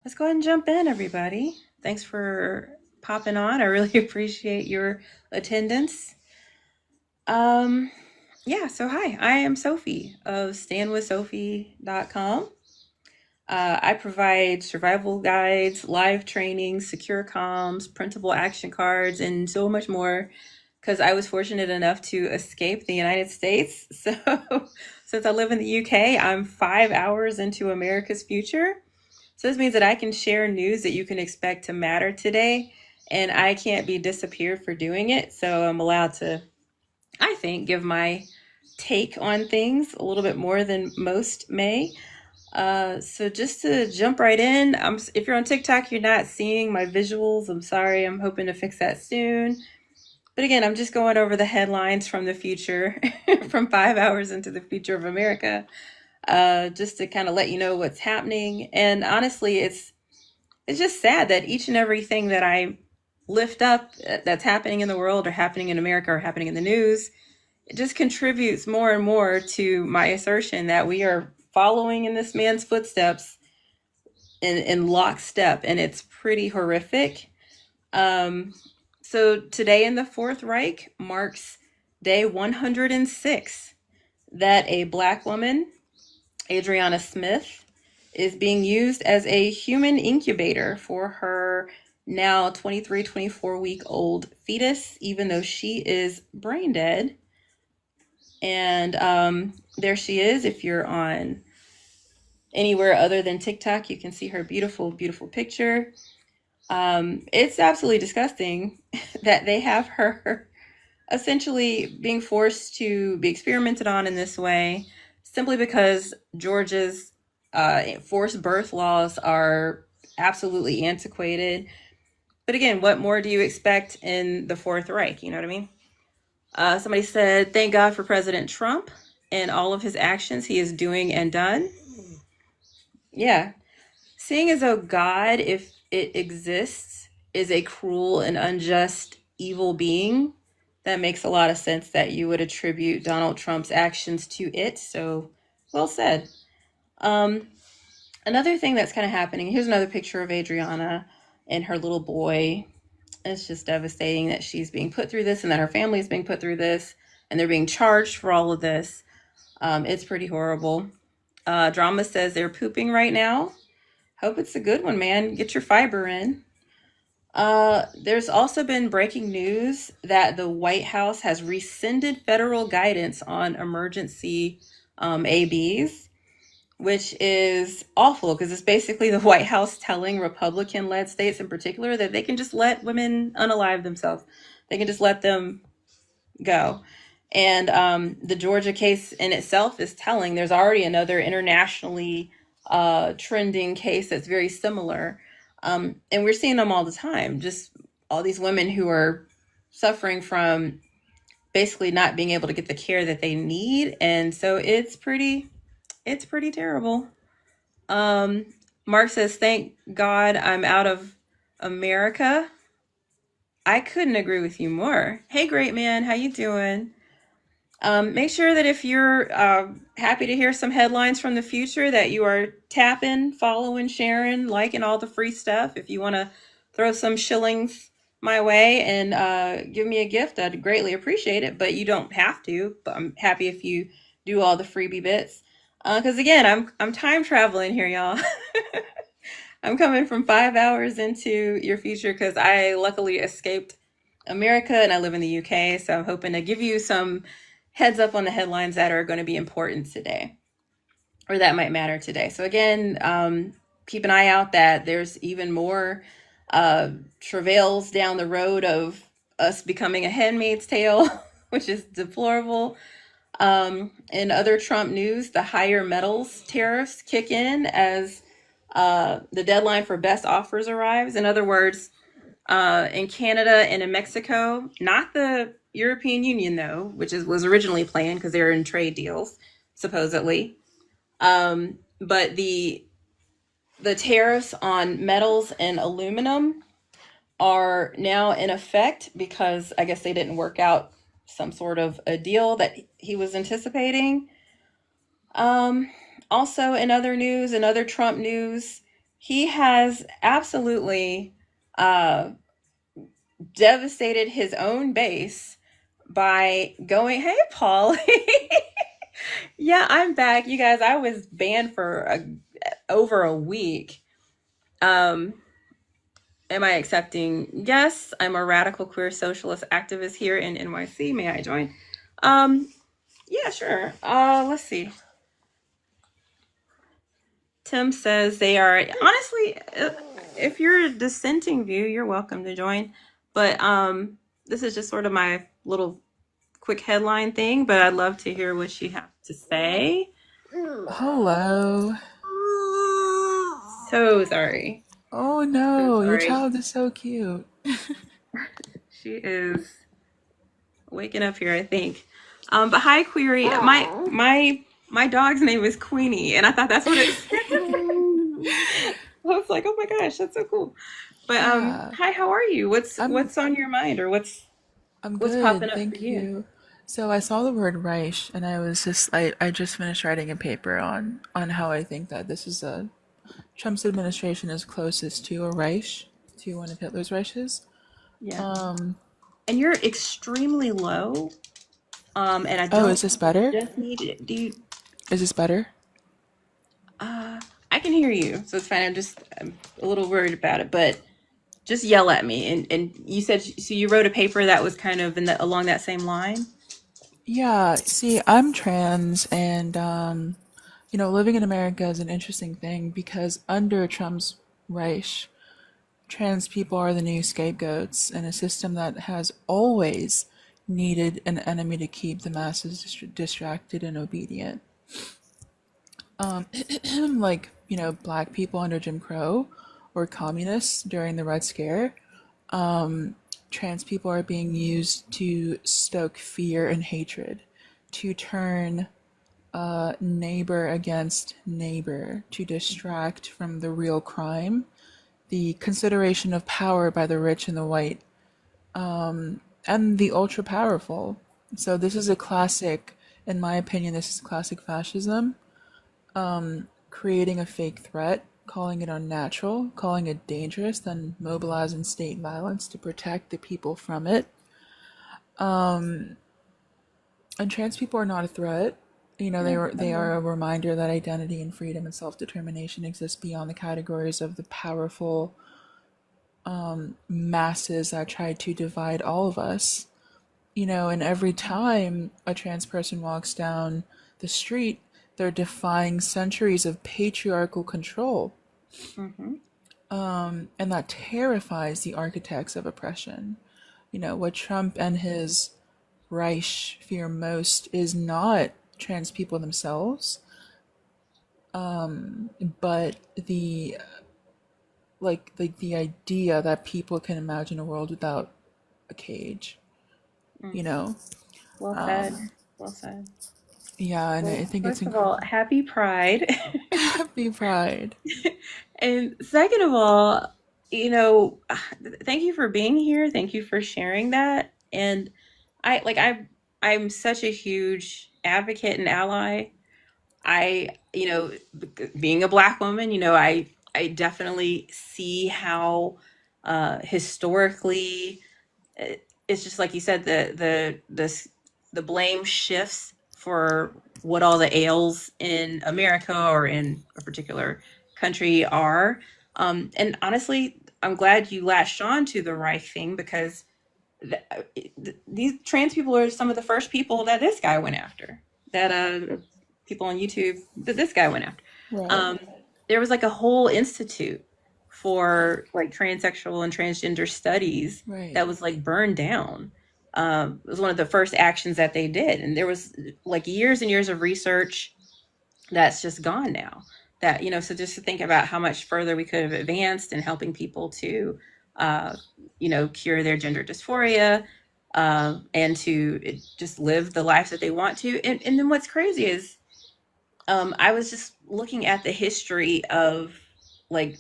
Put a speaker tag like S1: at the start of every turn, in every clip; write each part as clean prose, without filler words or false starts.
S1: Let's go ahead and jump in, everybody. Thanks for popping on. I really appreciate your attendance. Um, yeah, so hi, I am Sophie of standwithsophie.com. I provide survival guides, live training, secure comms, printable action cards, and so much more because I was fortunate enough to escape the United States. So, since I live in the UK, I'm 5 hours into America's future. So this means that I can share news that you can expect to matter today, and I can't be disappeared for doing it. So I'm allowed to, I think, give my take on things a little bit more than most may. So just to jump right in, if you're on TikTok, you're not seeing my visuals. I'm sorry. I'm hoping to fix that soon. But again, I'm just going over the headlines from the future, from 5 hours into the future of America, just to kind of let you know what's happening. And honestly, it's just sad that each and everything that I lift up that's happening in the world or happening in America or happening in the news, it just contributes more and more to my assertion that we are following in this man's footsteps in lockstep, and it's pretty horrific. Um, so today in the Fourth Reich marks day 106 that a Black woman, Adriana Smith, is being used as a human incubator for her now 23, 24-week old fetus, even though she is brain dead. And there she is. If you're on anywhere other than TikTok, you can see her beautiful, beautiful picture. It's absolutely disgusting that they have her essentially being forced to be experimented on in this way simply because Georgia's forced birth laws are absolutely antiquated. But again, what more do you expect in the Fourth Reich? You know what I mean? Somebody said, thank God for President Trump and all of his actions he is doing and done. Yeah. Seeing as though God, if it exists, is a cruel and unjust evil being, that makes a lot of sense that you would attribute Donald Trump's actions to it. So, well said. Um, Another thing that's kind of happening, here's another picture of Adriana and her little boy. It's just devastating that she's being put through this and that her family is being put through this and they're being charged for all of this. It's pretty horrible. Drama says they're pooping right now. Hope it's a good one, man. Get your fiber in. There's also been breaking news that the White House has rescinded federal guidance on emergency ABs, which is awful because it's basically the White House telling Republican-led states in particular that they can just let women unalive themselves. They can just let them go. And the Georgia case in itself is telling. There's already another internationally trending case that's very similar. And we're seeing them all the time. Just all these women who are suffering from basically not being able to get the care that they need. And so it's pretty terrible. Um, Mark says, thank God I'm out of America. I couldn't agree with you more. Hey, great man, how you doing? Make sure that if you're happy to hear some headlines from the future, that you are tapping, following, sharing, liking all the free stuff. If you want to throw some shillings my way and give me a gift, I'd greatly appreciate it. But you don't have to. But I'm happy if you do all the freebie bits. Because again, I'm time traveling here, y'all. I'm coming from 5 hours into your future because I luckily escaped America and I live in the UK. So I'm hoping to give you some heads up on the headlines that are going to be important today or that might matter today. So again, keep an eye out that there's even more travails down the road of us becoming a handmaid's tale, which is deplorable. In other Trump news, the higher metals tariffs kick in as the deadline for best offers arrives. In other words, in Canada and in Mexico, not the European Union though, which was originally planned because they're in trade deals, supposedly. But the tariffs on metals and aluminum are now in effect because I guess they didn't work out some sort of a deal that he was anticipating. Also, in other news, in other Trump news, he has absolutely uh, devastated his own base by going, "Hey, Paul." Yeah, I'm back. You guys, I was banned for over a week. Um, am I accepting? Yes, I'm a radical queer socialist activist here in NYC. May I join? Um, yeah, sure. Let's see. Tim says they are honestly. If you're a dissenting view, you're welcome to join. But this is just sort of my little quick headline thing. But I'd love to hear what you have to say.
S2: Hello.
S1: So sorry.
S2: Oh
S1: So
S2: no, your
S1: sorry.
S2: child is so cute.
S1: She is waking up here, I think. But hi, Query. My dog's name is Queenie, and I thought that's what it said. I was like, oh my gosh, that's so cool. But
S2: Yeah,
S1: hi, how are you?
S2: I'm
S1: What's on your mind, or
S2: I'm
S1: what's popping
S2: good,
S1: up for
S2: thank
S1: you?
S2: you. So I saw the word Reich and I just finished writing a paper on how I think that this is a Trump's administration is closest to a Reich, to one of Hitler's Reiches.
S1: Yeah,
S2: Um
S1: and you're extremely low. And I
S2: oh,
S1: don't
S2: is this better?
S1: just need it. Do you?
S2: Is this better?
S1: Uh, I can hear you, so it's fine. I'm a little worried about it, but just yell at me. And you said so. You wrote a paper that was kind of along that same line.
S2: Yeah, see, I'm trans and living in America is an interesting thing because under Trump's Reich, trans people are the new scapegoats in a system that has always needed an enemy to keep the masses distracted and obedient. Like, black people under Jim Crow or communists during the Red Scare, trans people are being used to stoke fear and hatred, to turn neighbor against neighbor, to distract from the real crime, the consideration of power by the rich and the white, and the ultra powerful. So this is a classic, in my opinion, this is classic fascism, creating a fake threat, calling it unnatural, calling it dangerous, then mobilizing state violence to protect the people from it. And trans people are not a threat. They are a reminder that identity and freedom and self-determination exist beyond the categories of the powerful masses that try to divide all of us. And every time a trans person walks down the street, they're defying centuries of patriarchal control.
S1: Mm-hmm.
S2: And that terrifies the architects of oppression. What Trump and his Reich fear most is not trans people themselves, but the idea that people can imagine a world without a cage.
S1: Mm.
S2: You know,
S1: Well said. Well said.
S2: yeah, and I
S1: Well,
S2: think it's
S1: first of all,
S2: incredible.
S1: happy Pride.
S2: Happy Pride.
S1: And second of all, you know, thank you for being here. Thank you for sharing that. And I like I'm such a huge advocate and ally. Being a black woman, I definitely see how historically it's just like you said, the blame shifts for what all the ails in America or in a particular country are. And honestly, I'm glad you latched on to the Reich thing because these trans people are some of the first people that this guy went after. That people on YouTube that this guy went after.
S2: Right.
S1: Um, there was like a whole institute for like transsexual and transgender studies
S2: Right.
S1: that was like burned down. It was one of the first actions that they did, and there was like years and years of research that's just gone now. That so just to think about how much further we could have advanced in helping people to, cure their gender dysphoria, and to just live the life that they want to. And then what's crazy is, I was just looking at the history of like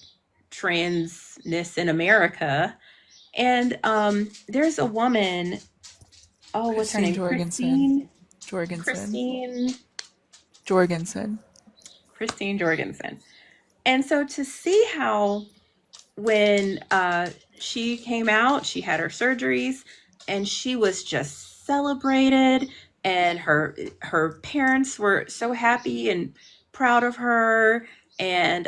S1: transness in America, and there's a woman. Oh, what's her
S2: Christine
S1: name?
S2: Jorgensen.
S1: Christine.
S2: Jorgensen.
S1: Christine.
S2: Jorgensen.
S1: Christine Jorgensen. And so to see how when she came out, she had her surgeries, and she was just celebrated, and her parents were so happy and proud of her. And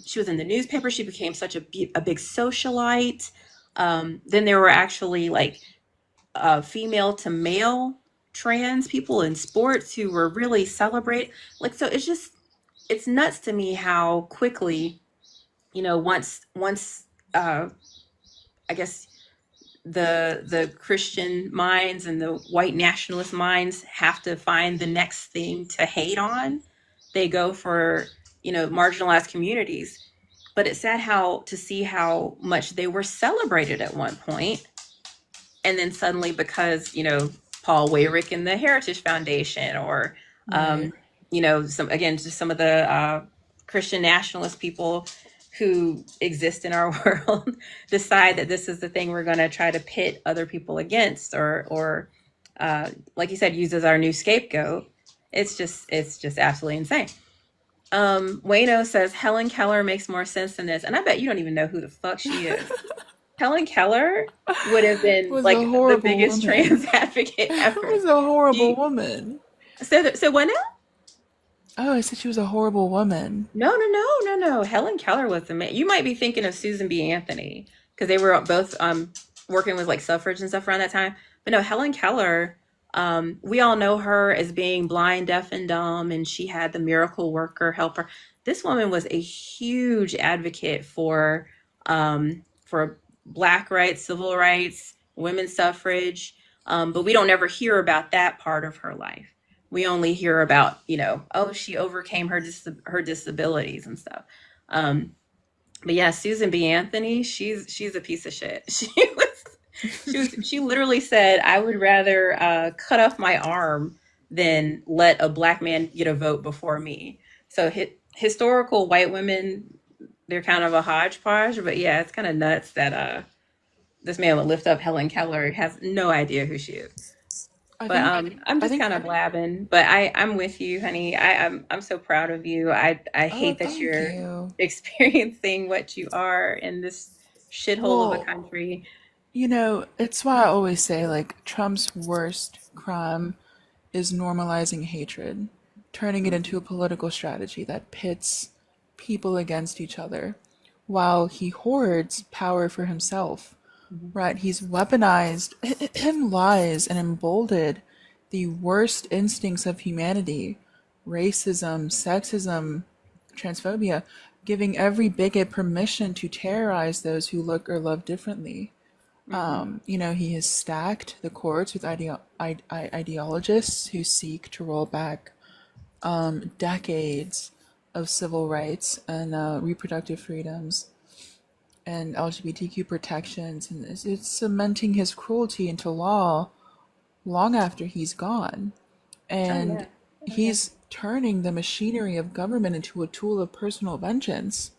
S1: she was in the newspaper. She became such a big socialite. Then there were actually like female to male trans people in sports who were really celebrate. Like, so it's nuts to me how quickly, once uh, I guess the Christian minds and the white nationalist minds have to find the next thing to hate on, they go for, marginalized communities. But it's sad how to see how much they were celebrated at one point, and then suddenly, because Paul Wayrick and the Heritage Foundation, or
S2: Right.
S1: some, again, just some of the Christian nationalist people who exist in our world, decide that this is the thing we're going to try to pit other people against, or like you said, use as our new scapegoat. It's just absolutely insane. Wayno says Helen Keller makes more sense than this, and I bet you don't even know who the fuck she is. Helen Keller would have been
S2: Was a
S1: like the
S2: horrible
S1: biggest
S2: woman.
S1: trans advocate ever.
S2: Was a horrible
S1: She,
S2: woman.
S1: so what now?
S2: Oh, I said she was a horrible woman.
S1: No, no, no, no, no. Helen Keller was the man. You might be thinking of Susan B. Anthony, because they were both working with like suffrage and stuff around that time. But no, Helen Keller. We all know her as being blind, deaf, and dumb, and she had the miracle worker helper. This woman was a huge advocate for black rights, civil rights, women's suffrage. But we don't ever hear about that part of her life. We only hear about, oh, she overcame her disabilities and stuff. Um, but yeah, Susan B. Anthony, she's a piece of shit. She literally said, "I would rather cut off my arm than let a black man get a vote before me." So historical white women, they're kind of a hodgepodge. But yeah, it's kind of nuts that this man would lift up Helen Keller, has no idea who she is.
S2: I
S1: But
S2: think
S1: I'm
S2: I
S1: just
S2: think
S1: kind of blabbing. But I'm with you, honey. I'm so proud of you. I
S2: oh,
S1: hate that
S2: thank
S1: you're
S2: you.
S1: experiencing what you are in this shithole of a
S2: Well,
S1: country.
S2: it's why I always say like Trump's worst crime is normalizing hatred, turning it into a political strategy that pits people against each other while he hoards power for himself.
S1: Mhm.
S2: Right? He's weaponized him lies and emboldened the worst instincts of humanity: racism, sexism, transphobia, giving every bigot permission to terrorize those who look or love differently.
S1: Mhm.
S2: He has stacked the courts with ideologists who seek to roll back decades of civil rights and reproductive freedoms and LGBTQ protections, and it's cementing his cruelty into law long after he's gone.
S1: Oh
S2: And
S1: yeah. Oh yeah.
S2: he's turning the machinery of government into a tool of personal vengeance,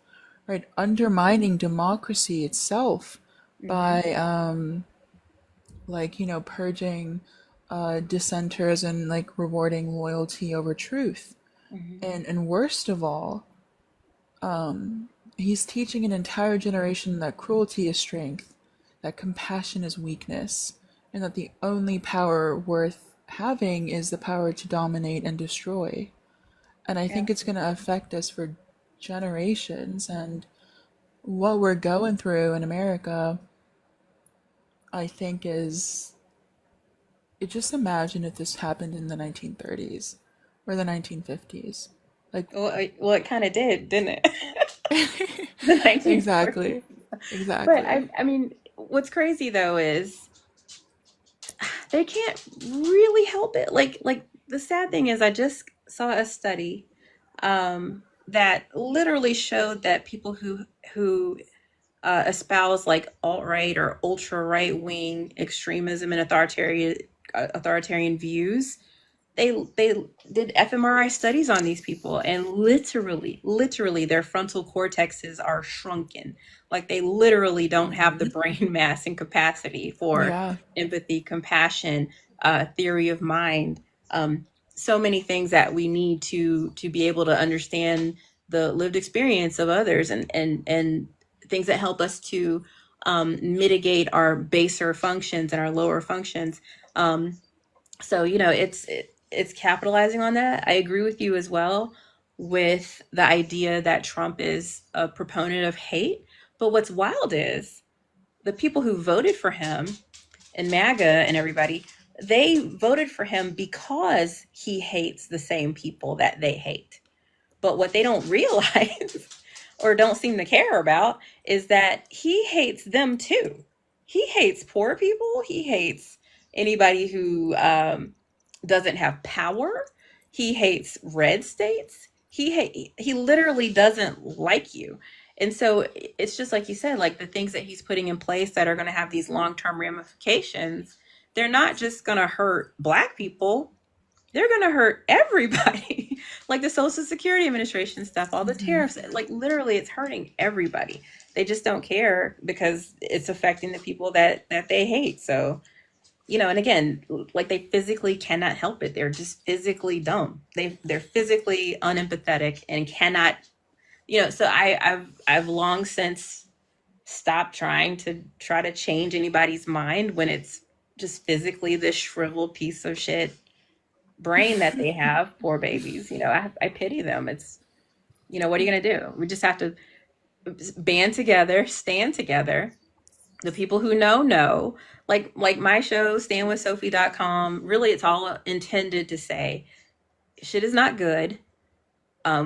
S2: right? Undermining democracy itself
S1: Mhm.
S2: by purging dissenters and like rewarding loyalty over truth.
S1: Mhm.
S2: And worst of all, he's teaching an entire generation that cruelty is strength, that compassion is weakness, and that the only power worth having is the power to dominate and destroy. And I think it's going to
S1: Absolutely.
S2: affect us for generations. And what we're going through in America, I think, is just imagine if this happened in the 1930s or the 1950s. Like,
S1: Well, it kind of did, didn't it? The
S2: exactly,
S1: 1940s. But
S2: exactly.
S1: I mean, what's crazy though is they can't really help it. Like the sad thing is, I just saw a study that literally showed that people who espouse like alt right or ultra right wing extremism and authoritarian views, they did fMRI studies on these people, and literally their frontal cortexes are shrunken. Like they literally don't have the brain mass and capacity for
S2: Yeah.
S1: empathy, compassion, theory of mind. So many things that we need to be able to understand the lived experience of others, and things that help us to mitigate our baser functions and our lower functions. So it's capitalizing on that. I agree with you as well with the idea that Trump is a proponent of hate. But what's wild is the people who voted for him and MAGA and everybody, they voted for him because he hates the same people that they hate. But what they don't realize or don't seem to care about is that he hates them too. He hates poor people. He hates anybody who doesn't have power. He hates red states. He literally doesn't like you. And so it's just like you said, like the things that he's putting in place that are going to have these long-term ramifications, they're not just going to hurt Black people, they're going to hurt everybody. Like the Social Security Administration stuff, all the tariffs, like literally it's hurting everybody. They just don't care because it's affecting the people that they hate. So, and again, like they physically cannot help it. They're just physically dumb. They're physically unempathetic and cannot, so I've long since stopped trying to change anybody's mind when it's just physically this shriveled piece of shit brain that they have. Poor babies. I pity them. It's, what are you going to do? We just have to band together, stand together. The people who know, like my show, standwithsophie.com, really it's all intended to say shit is not good.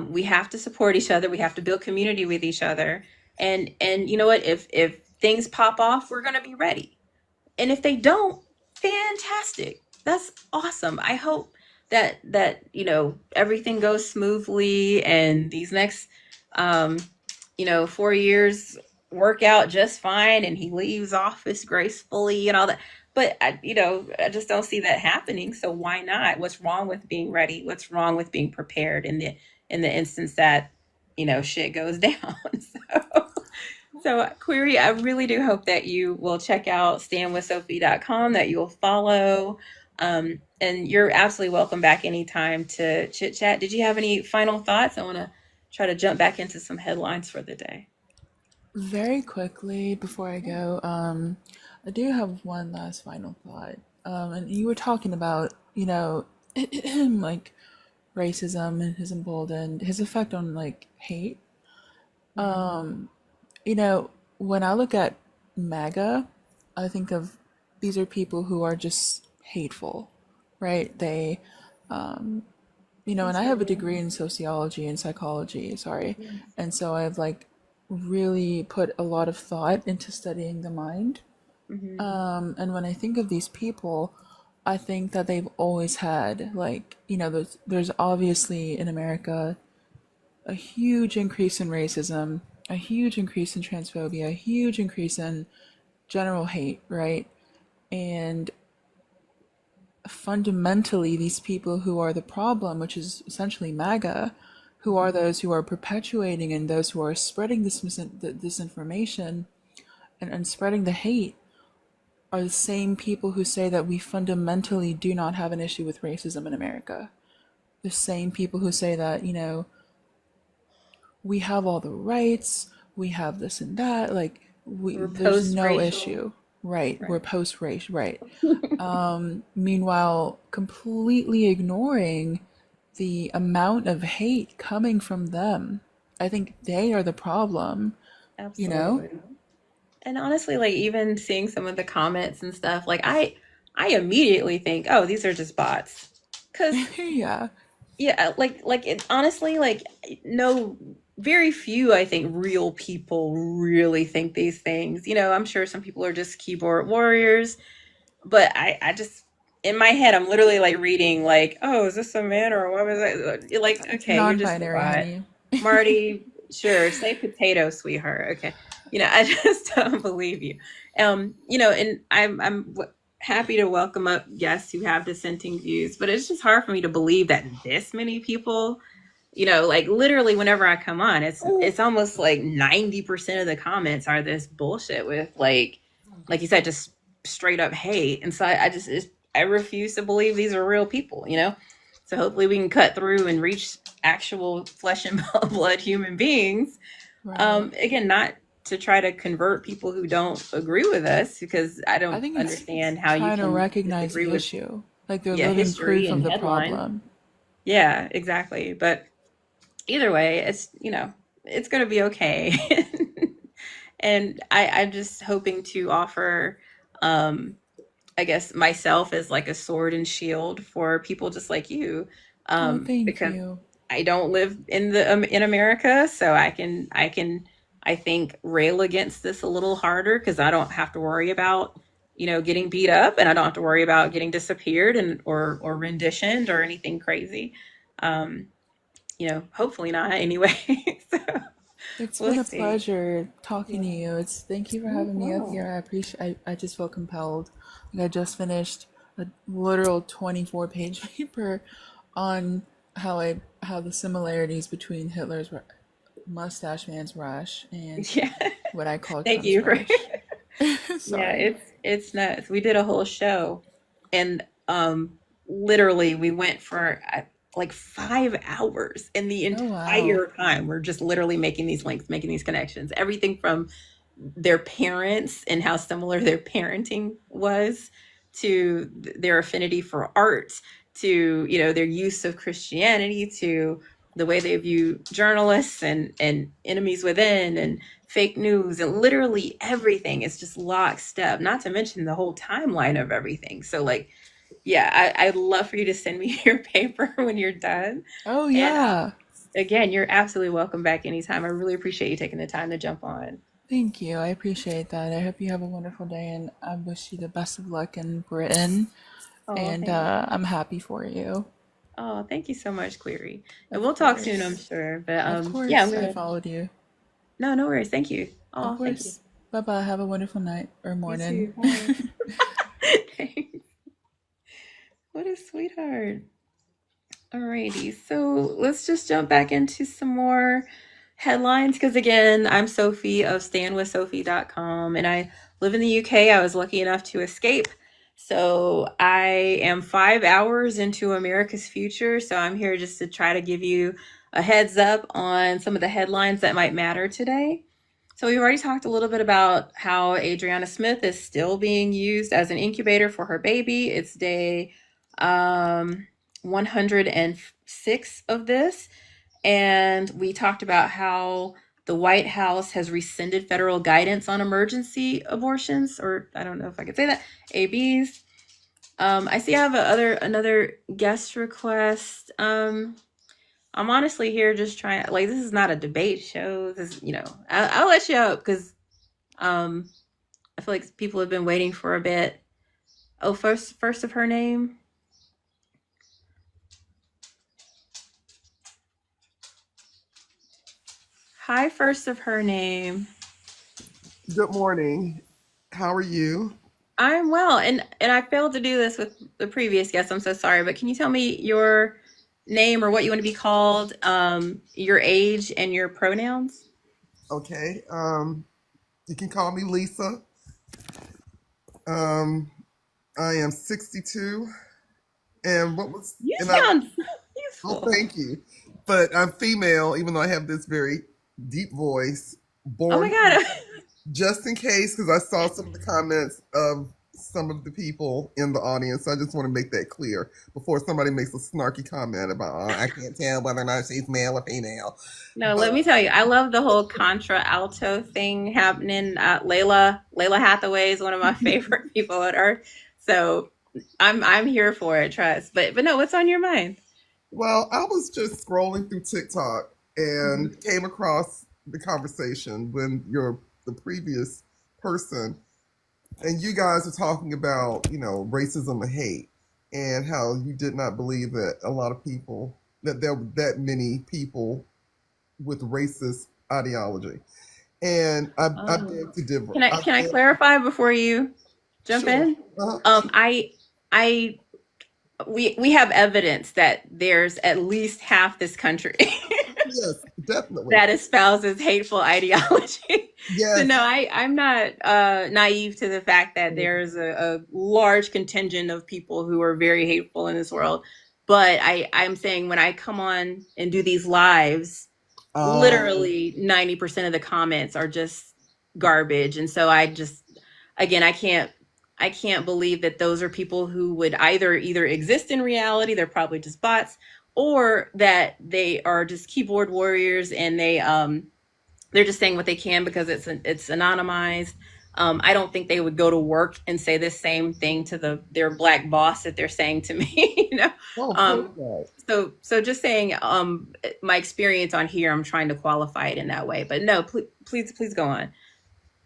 S1: We have to support each other. We have to build community with each other. And you know what? If things pop off, we're going to be ready. And if they don't, fantastic. That's awesome. I hope that everything goes smoothly and these next 4 years work out just fine and he leaves office gracefully and all that. But I just don't see that happening. So why not? What's wrong with being ready? What's wrong with being prepared in the instance that shit goes down? So Query, I really do hope that you will check out standwithsophie.com, that you'll follow. And you're absolutely welcome back anytime to chit chat. Did you have any final thoughts? I want to try to jump back into some headlines for the day.
S2: Very quickly before I go, I do have one last final thought. And you were talking about, like racism and his effect on like hate. When I look at MAGA, I think of these are people who are just hateful, right? They, and I have a degree in sociology and psychology, sorry. And so I've like really put a lot of thought into studying the mind. And when I think of these people, I think that they've always had like, there's obviously in America a huge increase in racism, a huge increase in transphobia, a huge increase in general hate, right? And fundamentally, these people who are the problem, which is essentially MAGA, who are those who are perpetuating and those who are spreading this disinformation and spreading the hate, are the same people who say that we fundamentally do not have an issue with racism in America. The same people who say that, we have all the rights, we have this and that, like there's no issue. Right. We're post-race, right. Meanwhile, completely ignoring the amount of hate coming from them. I think they are the problem.
S1: Absolutely. And honestly, like even seeing some of the comments and stuff, like I immediately think, oh, these are just bots. Cause
S2: yeah,
S1: like it honestly, like no, very few, I think, real people really think these things. I'm sure some people are just keyboard warriors, but I just, in my head, I'm literally like reading like, oh, is this a man or a woman? Like, okay, you're just a bot. Marty, sure, say potato, sweetheart. Okay. I just don't believe you. And I'm happy to welcome up guests who have dissenting views, but it's just hard for me to believe that this many people, like literally whenever I come on, it's almost like 90% of the comments are this bullshit with like you said, just straight up hate. And so I refuse to believe these are real people, So hopefully we can cut through and reach actual flesh and blood human beings.
S2: Right.
S1: Again, not to try to convert people who don't agree with us, because I
S2: I
S1: don't
S2: think it's
S1: understand how you
S2: trying to
S1: can
S2: recognize
S1: disagree
S2: the
S1: with,
S2: issue. Like they're
S1: yeah,
S2: living
S1: history
S2: proof of
S1: and
S2: the
S1: headlines.
S2: problem.
S1: Yeah, exactly. But either way, it's, it's going to be okay. And I'm just hoping to offer, um, I guess, myself as like a sword and shield for people just like you,
S2: Oh, thank
S1: because
S2: you.
S1: I don't live in America, so I think rail against this a little harder because I don't have to worry about, getting beat up, and I don't have to worry about getting disappeared and or renditioned or anything crazy. Um, hopefully not anyway. So
S2: It's
S1: we'll
S2: been a
S1: see.
S2: pleasure talking
S1: Yeah,
S2: to you. It's thank you for
S1: no
S2: having me up
S1: problem.
S2: here. I appreciate. I just feel compelled. Like I just finished a literal 24-page paper on how the similarities between Hitler's mustache man's rush and
S1: Yeah.
S2: what I call
S1: Thank
S2: Trump's
S1: you for
S2: rush.
S1: Yeah,
S2: Sorry.
S1: it's nuts. We did a whole show, and literally we went for like 5 hours, and the
S2: Oh wow.
S1: entire time we're just literally making these links, making these connections. Everything from their parents and how similar their parenting was, to their affinity for art, to their use of Christianity, to the way they view journalists and enemies within, and fake news, and literally everything is just lockstep, not to mention the whole timeline of everything. So like, yeah, I'd love for you to send me your paper when you're done.
S2: Oh
S1: And
S2: yeah.
S1: again, you're absolutely welcome back anytime. I really appreciate you taking the time to jump on.
S2: Thank you. I appreciate that. I hope you have a wonderful day and I wish you the best of luck in Britain.
S1: Oh,
S2: And
S1: thank you.
S2: I'm happy for you.
S1: Oh, thank you so much, Query. And
S2: Of
S1: we'll talk soon, I'm
S2: course.
S1: sure. But
S2: Of
S1: yeah, I'm
S2: course. I
S1: gonna.
S2: followed you.
S1: No, no worries. Thank you.
S2: Of
S1: Oh, thank you.
S2: course. Bye bye. Have a wonderful night or
S1: You
S2: morning.
S1: too. Bye. Thanks. What a sweetheart. Alrighty, so let's just jump back into some more headlines, because again, I'm Sophie of stanwithsophie.com, and I live in the UK. I was lucky enough to escape. So I am 5 hours into America's future. So I'm here just to try to give you a heads up on some of the headlines that might matter today. So we've already talked a little bit about how Adriana Smith is still being used as an incubator for her baby. It's day 106 of this. And we talked about how the White House has rescinded federal guidance on emergency abortions, or I don't know if I could say that, ABs. I see I have another guest request. I'm honestly here just trying, like, this is not a debate show. This, I'll let you up because um, I feel like people have been waiting for a bit. Oh, first of her name. Hi, first of her name.
S3: Good morning. How are you?
S1: I'm well, and I failed to do this with the previous guest. I'm so sorry, but can you tell me your name or what you want to be called, your age, and your pronouns?
S3: Okay. You can call me Lisa. Um, I am 62, and what was
S1: You
S3: and I
S1: sound so
S3: oh
S1: useful.
S3: thank you, but I'm female, even though I have this very deep voice.
S1: Oh my
S3: Born
S1: god.
S3: just in case, because I saw some of the comments of some of the people in the audience. I just want to make that clear before somebody makes a snarky comment about I can't tell whether or not she's male or female.
S1: No, let
S3: But
S1: me tell you, I love the whole contra alto thing happening. Layla Hathaway is one of my favorite people on earth. So I'm here for it, trust. But no, what's on your mind?
S3: well, I was just scrolling through TikTok
S1: Hmm.
S3: and came across the conversation when the previous person and you guys are talking about, racism and hate and how you did not believe that a lot of people that there were that many people with racist ideology. And I
S1: Oh.
S3: beg to differ.
S1: Can I clarify before you jump
S3: Sure.
S1: in?
S3: Uh-huh.
S1: I we have evidence that there's at least half this country
S3: Yes, definitely.
S1: that espouses hateful ideology. So
S3: Yes.
S1: no, I'm not naive to the fact that there's a large contingent of people who are very hateful in this world. but I'm saying when I come on and do these lives,
S3: Um,
S1: literally 90% of the comments are just garbage. And so I just, again, I can't believe that those are people who would either exist in reality, they're probably just bots, or that they are just keyboard warriors and they're just saying what they can because it's anonymized. I don't think they would go to work and say the same thing to their black boss that they're saying to me. You know,
S3: oh, of course
S1: um,
S3: not.
S1: so just saying my experience on here, I'm trying to qualify it in that way. But no, please go on.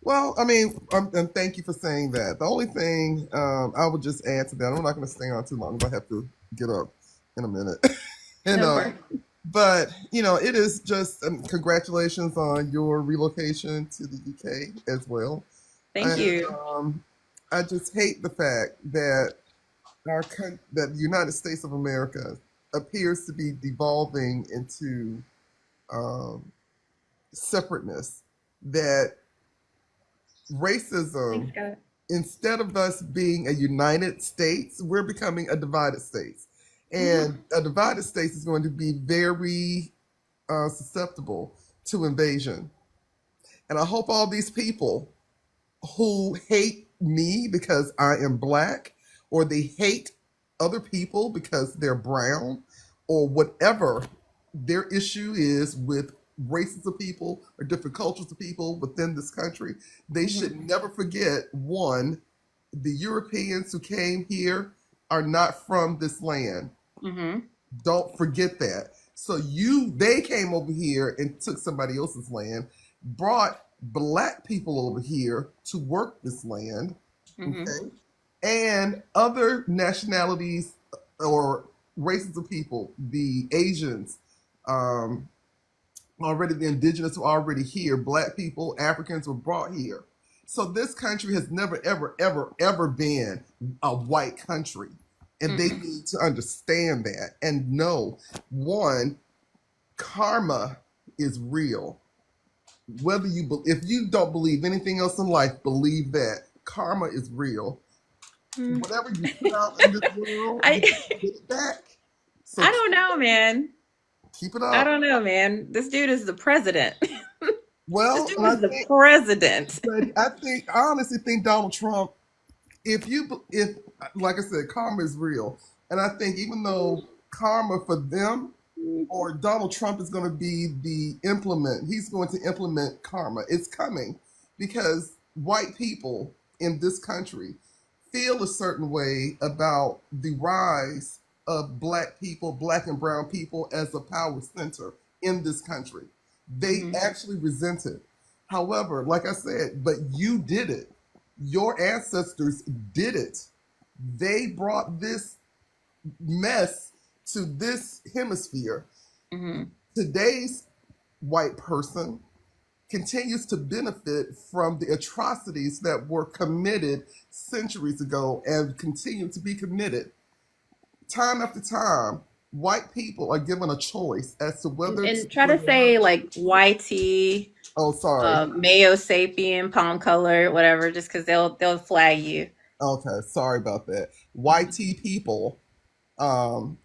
S3: Well, I mean, and thank you for saying that. The only thing I would just add to that, I'm not going to stay on too long because I have to get up in a minute. and
S1: No problem.
S3: But it is just congratulations on your relocation to the UK as well.
S1: Thank
S3: And
S1: you.
S3: I just hate the fact that that the United States of America appears to be devolving into um, separateness. That
S1: Thanks,
S3: racism,
S1: Scott.
S3: instead of us being a united states, we're becoming a divided states.
S1: Mm-hmm.
S3: And a divided states is going to be very susceptible to invasion. And I hope all these people who hate me because I am black, or they hate other people because they're brown, or whatever their issue is with races of people or different cultures of people within this country, they
S1: Mm-hmm.
S3: should never forget one, the Europeans who came here are not from this land.
S1: Mm-hmm.
S3: Don't forget that. So they came over here and took somebody else's land, brought black people over here to work this land,
S1: Mm-hmm.
S3: okay? And other nationalities or races of people, the Asians, um, already the indigenous were already here, black people, Africans were brought here. So this country has never, ever, ever, ever been a white country. And they
S1: Mm-hmm.
S3: need to understand that and know, one, karma is real. If you don't believe anything else in life, believe that karma is real.
S1: Mm.
S3: Whatever you put out in this world,
S1: I
S3: you get it back. So
S1: I don't know, man.
S3: keep it
S1: I
S3: up.
S1: don't know, man. This dude is the president. This
S3: Well,
S1: dude
S3: and
S1: is the president.
S3: I honestly think Donald Trump, if like I said, karma is real, and I think even though karma for them or Donald Trump is going to be he's going to implement karma. It's coming because white people in this country feel a certain way about the rise of black people, black and brown people as a power center in this country. They
S1: Mm-hmm.
S3: actually resent it. However, like I said, but you did it. Your ancestors did it. They brought this mess to this hemisphere.
S1: Mm-hmm.
S3: Today's white person continues to benefit from the atrocities that were committed centuries ago and continue to be committed. Time after time, white people are given a choice as to whether to
S1: And try to
S3: bring
S1: say
S3: up.
S1: like YT,
S3: Oh, sorry.
S1: Mayo sapien, palm color, whatever, just because they'll flag you.
S3: Okay, sorry about that. YT people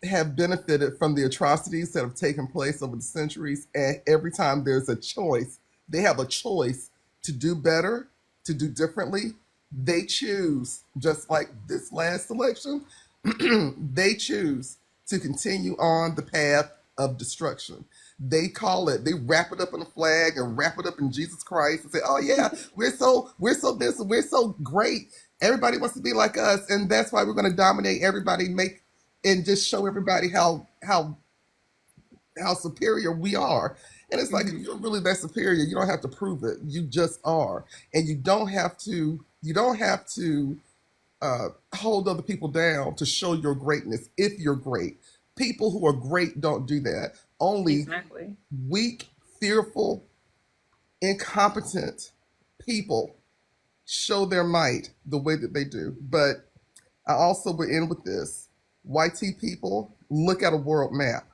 S3: have benefited from the atrocities that have taken place over the centuries. And every time there's a choice, they have a choice to do better, to do differently. They choose, just like this last election, they choose to continue on the path of destruction. They wrap it up in a flag and wrap it up in Jesus Christ and say, oh yeah, we're so this, we're so great. Everybody wants to be like us, and that's why we're going to dominate everybody, and just show everybody how superior we are. And it's like, if
S1: Mm-hmm.
S3: you're really that superior, you don't have to prove it. You just are, and you don't have to hold other people down to show your greatness. If you're great, people who are great don't do that. Only
S1: Exactly.
S3: weak, fearful, incompetent people show their might the way that they do. But I also will end with this. YT people, look at a world map.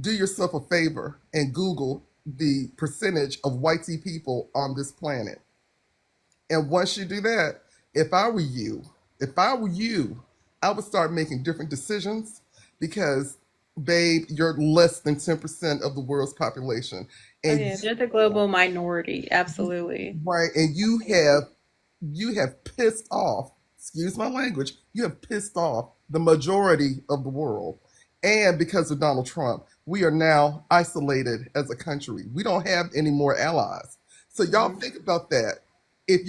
S3: Do yourself a favor and Google the percentage of YT people on this planet. And once you do that, if I were you, if I were you, I would start making different decisions because, babe, you're less than 10% of the world's population.
S1: Oh
S3: And
S1: yeah, they're the global minority. Absolutely.
S3: right, and you have pissed off, excuse my language, you have pissed off the majority of the world. And because of Donald Trump, we are now isolated as a country. We don't have any more allies. So y'all
S1: Mhm.
S3: think about that. If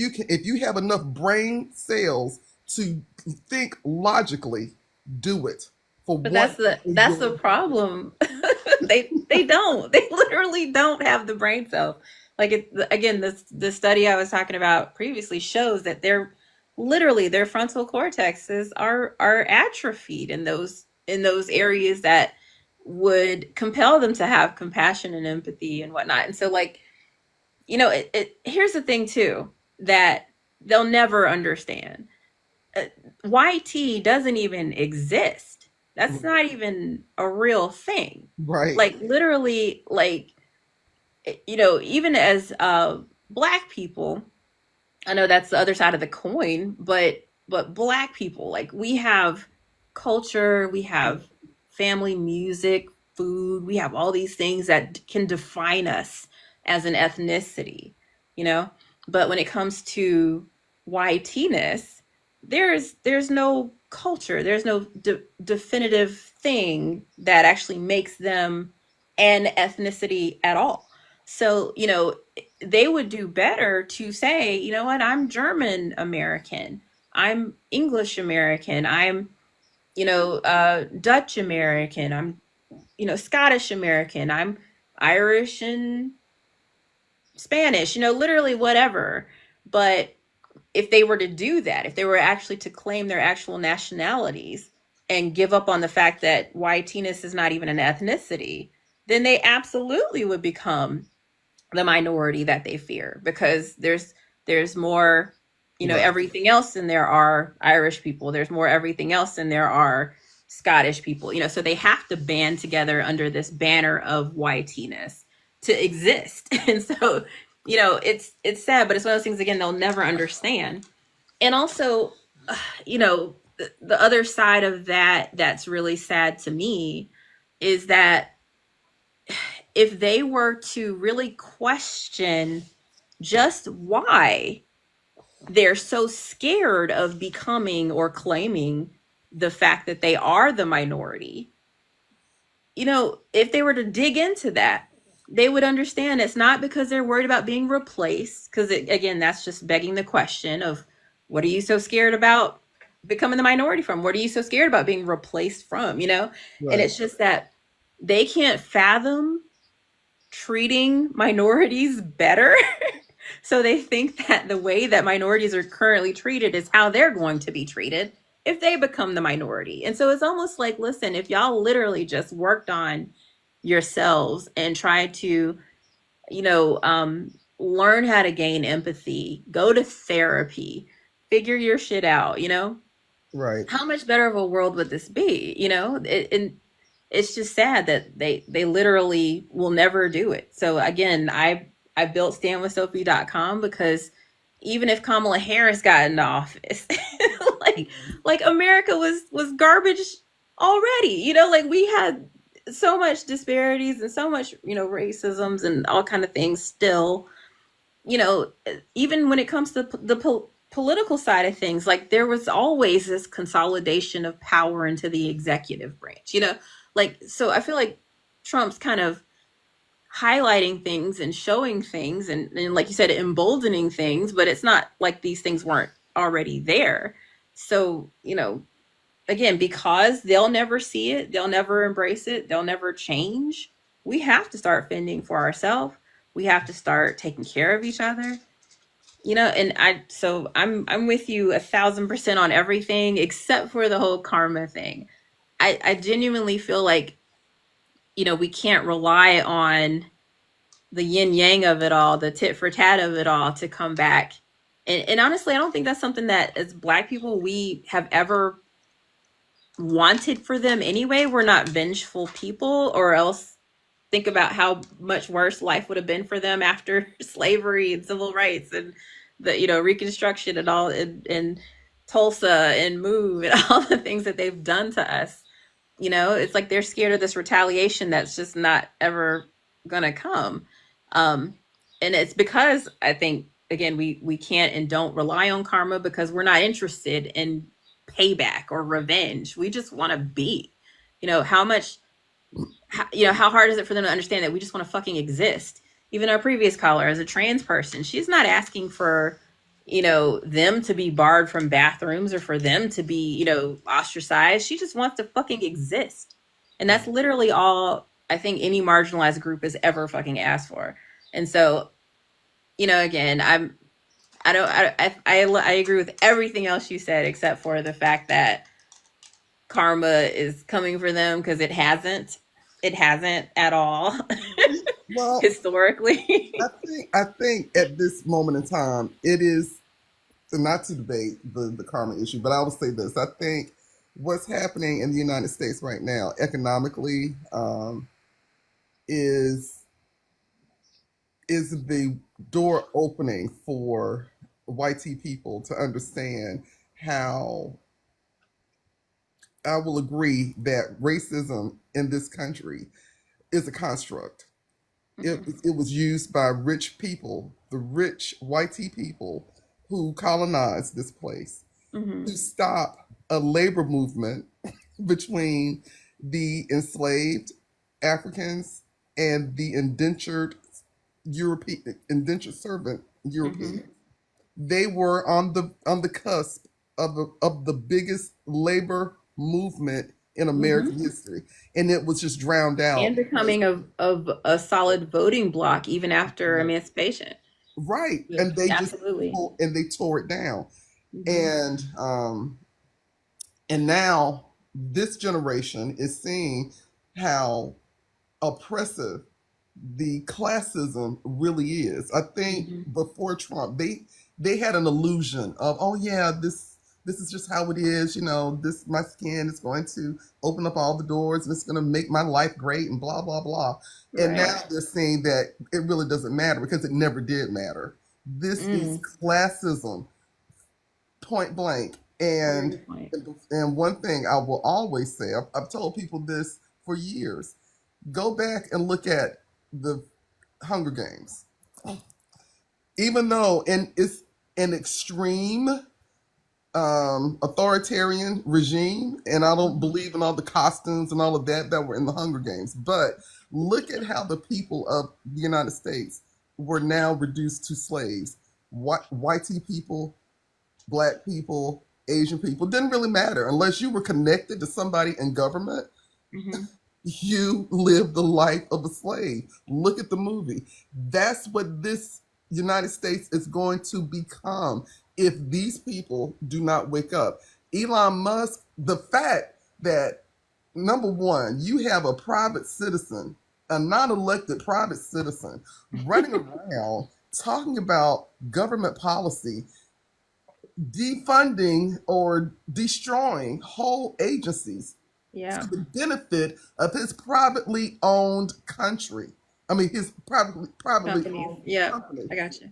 S3: you have enough brain cells to think logically, do it for
S1: But
S3: once in
S1: that's the
S3: your
S1: problem. They don't. They literally don't have the brain cells. Like again, the study I was talking about previously shows that they're literally their frontal cortexes are atrophied in those areas that would compel them to have compassion and empathy and whatnot. And so like, here's the thing too that they'll never understand. uh, YT doesn't even exist. That's not even a real thing.
S3: right,
S1: Like literally, like even as black people, I know that's the other side of the coin, but black people, like we have culture, we have family, music, food, we have all these things that can define us as an ethnicity, you know? But when it comes to whiteness, there's no culture, there's no definitive thing that actually makes them an ethnicity at all. So, they would do better to say, you know what, I'm German American, I'm English American, I'm, Dutch American, I'm, Scottish American, I'm Irish and Spanish, literally whatever. But if they were to do that, if they were actually to claim their actual nationalities and give up on the fact that whiteness is not even an ethnicity, then they absolutely would become the minority that they fear because there's more,
S3: right,
S1: everything else than there are Irish people. There's more everything else than there are Scottish people. So they have to band together under this banner of whiteness to exist. And so, it's sad, but it's one of those things again they'll never understand. And also, the other side of that that's really sad to me is that if they were to really question just why they're so scared of becoming or claiming the fact that they are the minority, if they were to dig into that, they would understand it's not because they're worried about being replaced. Because again, that's just begging the question of what are you so scared about becoming the minority from? What are you so scared about being replaced from? And
S3: right,
S1: it's just that they can't fathom treating minorities better. So they think that the way that minorities are currently treated is how they're going to be treated if they become the minority. And so it's almost like, listen, if y'all literally just worked on yourselves and tried to, learn how to gain empathy, go to therapy, figure your shit out,
S3: right.
S1: how much better of a world would this be? And it's just sad that they literally will never do it. So again, I built standwithsophie.com because even if Kamala Harris got into office, like like America was garbage already. Like we had so much disparities and so much, racisms and all kind of things still. Even when it comes to the political side of things, like there was always this consolidation of power into the executive branch, like, so I feel like Trump's kind of highlighting things and showing things and like you said, emboldening things, but it's not like these things weren't already there. So, again, because they'll never see it, they'll never embrace it, they'll never change, we have to start fending for ourselves. We have to start taking care of each other. And I'm with you 1,000% on everything except for the whole karma thing. I genuinely feel like, we can't rely on the yin yang of it all, the tit for tat of it all to come back. And honestly, I don't think that's something that as black people we have ever wanted for them anyway. We're not vengeful people, or else think about how much worse life would have been for them after slavery and civil rights and the Reconstruction and all and Tulsa and move and all the things that they've done to us. It's like they're scared of this retaliation that's just not ever gonna come. Um, and it's because I think again we can't and don't rely on karma because we're not interested in payback or revenge. We just want to beat. How much how hard is it for them to understand that we just want to fucking exist? Even our previous caller, as a trans person, she's not asking for, them to be barred from bathrooms or for them to be, ostracized. She just wants to fucking exist. And that's literally all I think any marginalized group has ever fucking asked for. And so, again, I agree with everything else you said, except for the fact that karma is coming for them because it hasn't at all.
S3: Well,
S1: historically.
S3: I think at this moment in time, it is not to debate the karma issue, but I will say this: I think what's happening in the United States right now, economically, is the door opening for white people to understand how. I will agree that racism in this country is a construct. It was used by rich people, the rich white people who colonized this place,
S1: Mm-hmm.
S3: to stop a labor movement between the enslaved Africans and the indentured servant
S1: Mm-hmm.
S3: Europeans. They were on the cusp of the biggest labor movement in
S1: Mm-hmm.
S3: American history, and it was just drowned out
S1: And
S3: because
S1: becoming of a solid voting bloc even after emancipation.
S3: right,
S1: Yeah,
S3: and they just
S1: absolutely.
S3: tore it down,
S1: Mm-hmm.
S3: and and now this generation is seeing how oppressive the classism really is. I think
S1: Mm-hmm.
S3: before Trump, they had an illusion of, oh yeah, this is just how it is. This my skin is going to open up all the doors and it's going to make my life great and blah blah blah. And
S1: Right.
S3: now they're saying that it really doesn't matter because it never did matter. This is
S1: Mm.
S3: classism, point blank.
S1: Very
S3: And
S1: good point.
S3: and one thing I will always say, I've told people this for years. Go back and look at the Hunger Games. Even though it's an extreme authoritarian regime, and I don't
S1: Mm-hmm.
S3: believe in all the costumes and all of that were in the Hunger Games, but look at how the people of the United States were now reduced to slaves. White people, black people, Asian people, didn't really matter unless you were connected to somebody in government.
S1: Mm-hmm.
S3: You live the life of a slave. Look at the movie. That's what this United States is going to become if these people do not wake up. Elon Musk, the fact that, number one, you have a private citizen, a non elected private citizen, running around talking about government policy, defunding or destroying whole agencies
S1: Yeah.
S3: to the benefit of his privately owned country. I mean, his privately
S1: Companies.
S3: owned
S1: Yeah.
S3: company.
S1: I got you.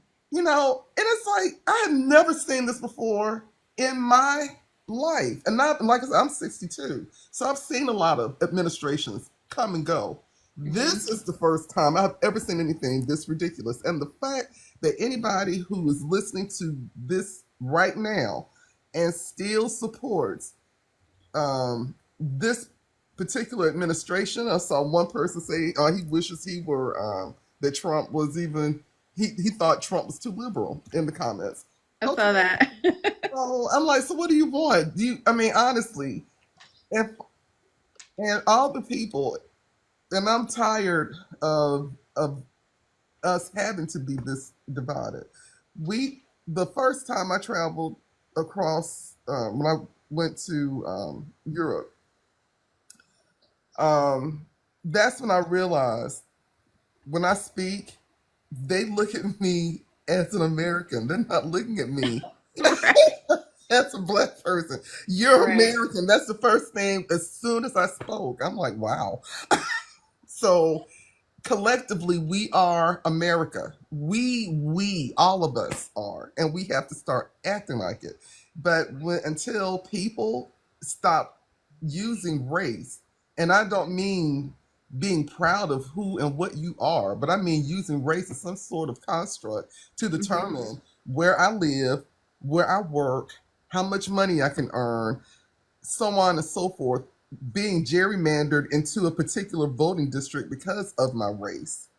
S3: And it's like I have never seen this before in my life. And not like I said, I'm 62, so I've seen a lot of administrations come and go.
S1: Mm-hmm.
S3: This is the first time I've ever seen anything this ridiculous. And the fact that anybody who is listening to this right now and still supports this particular administration. I saw one person say he wishes he were that Trump was even he thought Trump was too liberal in the comments.
S1: I
S3: Okay,
S1: saw that.
S3: so I'm like, so what do you want? Do you? I mean, honestly, if and all the people, and I'm tired of us having to be this divided. The first time I traveled across when I went to Europe, um, that's when I realized when I speak, they look at me as an American. They're not looking at me
S1: Right.
S3: as a black person. You're
S1: Right.
S3: American. That's the first thing. As soon as I spoke, I'm like, wow. So collectively, we are America. All of us are, and we have to start acting like it. But until people stop using race And I don't mean being proud of who and what you are, but I mean using race as some sort of construct to determine where I live, where I work, how much money I can earn, so on and so forth, being gerrymandered into a particular voting district because of my race.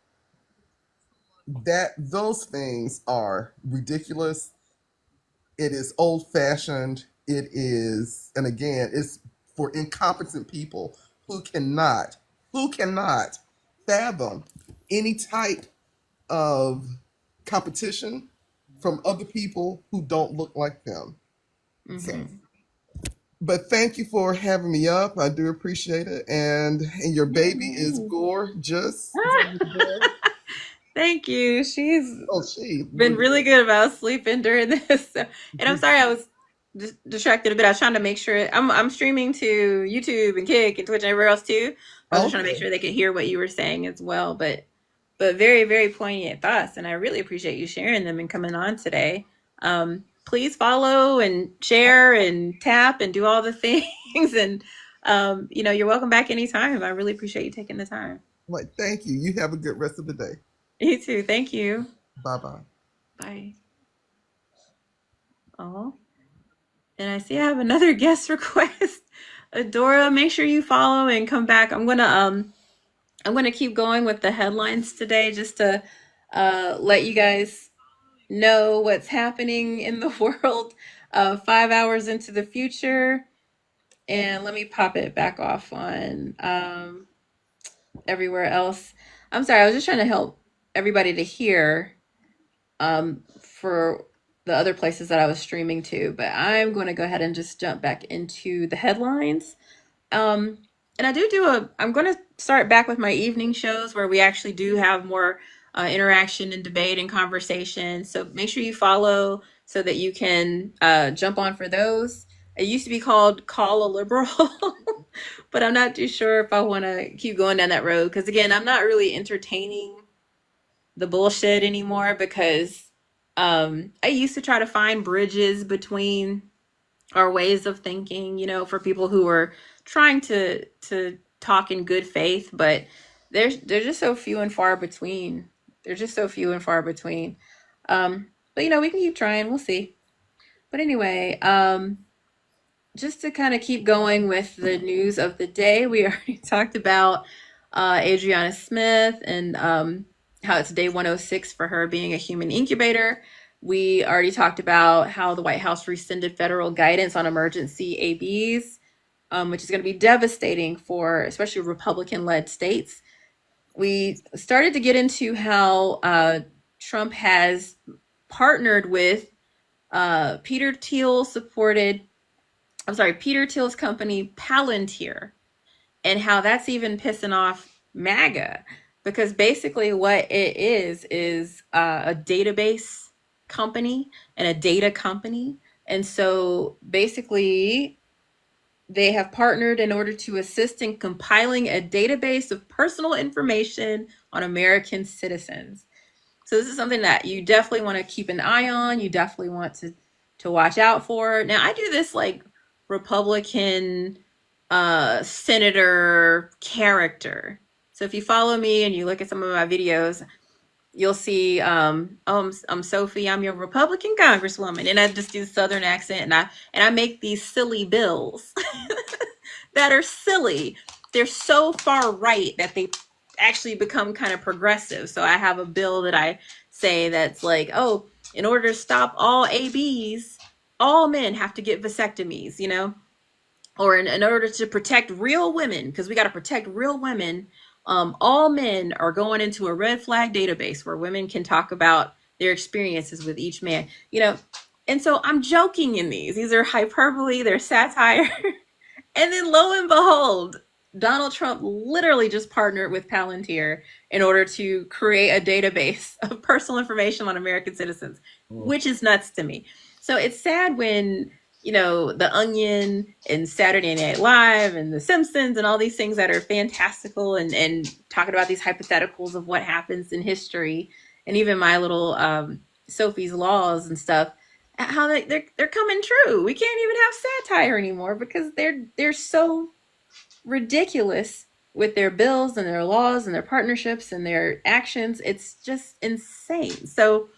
S3: That those things are ridiculous. It is old fashioned. It is, and again, it's for incompetent people who cannot fathom any type of competition from other people who don't look like them. So, but thank you for having me up. I do appreciate it. And your baby is gorgeous.
S1: Thank you. She's
S3: Oh, she
S1: been really good about sleeping during this. And I'm sorry I was distracted a bit. I was trying to make sure I'm streaming to YouTube and Kick and Twitch and everywhere else too. I was just trying to make sure they could hear what you were saying as well. But very, very poignant thoughts, and I really appreciate you sharing them and coming on today. Please follow and share and tap and do all the things. And you're welcome back anytime. I really appreciate you taking the time.
S3: Like, thank you. You have a good rest of the day.
S1: You too. Thank you.
S3: Bye-bye.
S1: Bye. Oh, and I see I have another guest request. Adora, make sure you follow and come back. I'm gonna keep going with the headlines today just to let you guys know what's happening in the world 5 hours into the future. And let me pop it back off on everywhere else. I'm sorry, I was just trying to help everybody to hear for the other places that I was streaming to, but I'm going to go ahead and just jump back into the headlines. And I'm going to start back with my evening shows where we actually do have more interaction and debate and conversation. So make sure you follow so that you can jump on for those. It used to be called Call a Liberal, but I'm not too sure if I want to keep going down that road. Because again, I'm not really entertaining the bullshit anymore because I used to try to find bridges between our ways of thinking, for people who were trying to talk in good faith, but they're just so few and far between. They're just so few and far between. But we can keep trying. We'll see. But anyway, just to kind of keep going with the news of the day, we already talked about Adriana Smith and how it's day 106 for her being a human incubator. We already talked about how the White House rescinded federal guidance on emergency ABs, which is going to be devastating for especially Republican-led states. We started to get into how Trump has partnered with Peter Thiel's company Palantir, and how that's even pissing off MAGA, because basically what it is a database company and a data company. And so basically they have partnered in order to assist in compiling a database of personal information on American citizens. So this is something that you definitely want to keep an eye on. You definitely want to watch out for. Now, I do this like Republican senator character. So if you follow me and you look at some of my videos, you'll see I'm Sophie, I'm your Republican congresswoman, and I just do Southern accent, and I make these silly bills that are silly. They're so far right that they actually become kind of progressive. So I have a bill that I say that's like, oh, in order to stop all ABs, all men have to get vasectomies, or in order to protect real women, because we got to protect real women, all men are going into a red flag database where women can talk about their experiences with each man, and so I'm joking in these are hyperbole, they're satire. And then lo and behold, Donald Trump literally just partnered with Palantir in order to create a database of personal information on American citizens, which is nuts to me. So it's sad when, The Onion and Saturday Night Live and The Simpsons and all these things that are fantastical and talking about these hypotheticals of what happens in history, and even my little Sophie's Laws and stuff, how they're coming true. We can't even have satire anymore because they're so ridiculous with their bills and their laws and their partnerships and their actions. It's just insane. So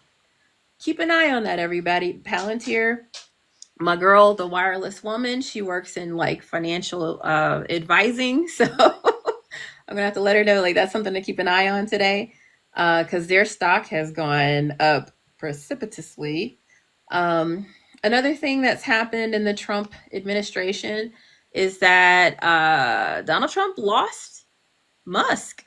S1: keep an eye on that, everybody. Palantir, my girl, the wireless woman, she works in like financial advising. So I'm gonna have to let her know like that's something to keep an eye on today, because their stock has gone up precipitously. Another thing that's happened in the Trump administration is that Donald Trump lost Musk.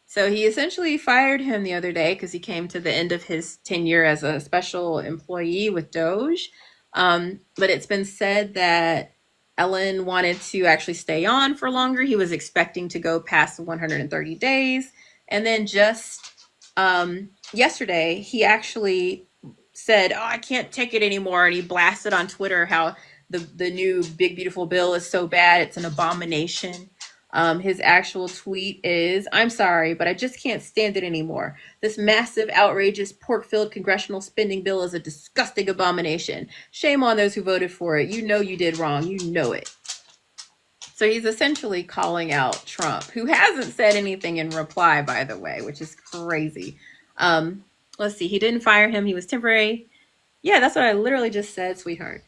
S1: So he essentially fired him the other day because he came to the end of his tenure as a special employee with Doge. But it's been said that Ellen wanted to actually stay on for longer. He was expecting to go past the 130 days. And then just yesterday, he actually said, "Oh, I can't take it anymore." And he blasted on Twitter how the new big beautiful bill is so bad, it's an abomination. His actual tweet is, "I'm sorry, but I just can't stand it anymore. This massive, outrageous, pork-filled congressional spending bill is a disgusting abomination. Shame on those who voted for it. You know you did wrong. You know it." So he's essentially calling out Trump, who hasn't said anything in reply, by the way, which is crazy. Let's see. He didn't fire him. He was temporary. Yeah, that's what I literally just said, sweetheart.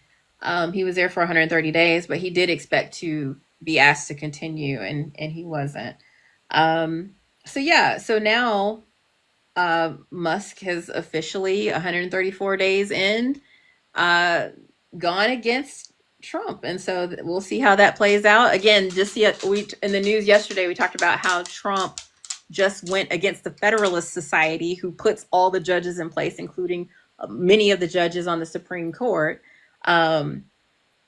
S1: He was there for 130 days, but he did expect to be asked to continue, and he wasn't. So now Musk has officially 134 days in gone against Trump, and so we'll see how that plays out. Again, just we in the news yesterday we talked about how Trump just went against the Federalist Society, who puts all the judges in place, including many of the judges on the Supreme Court.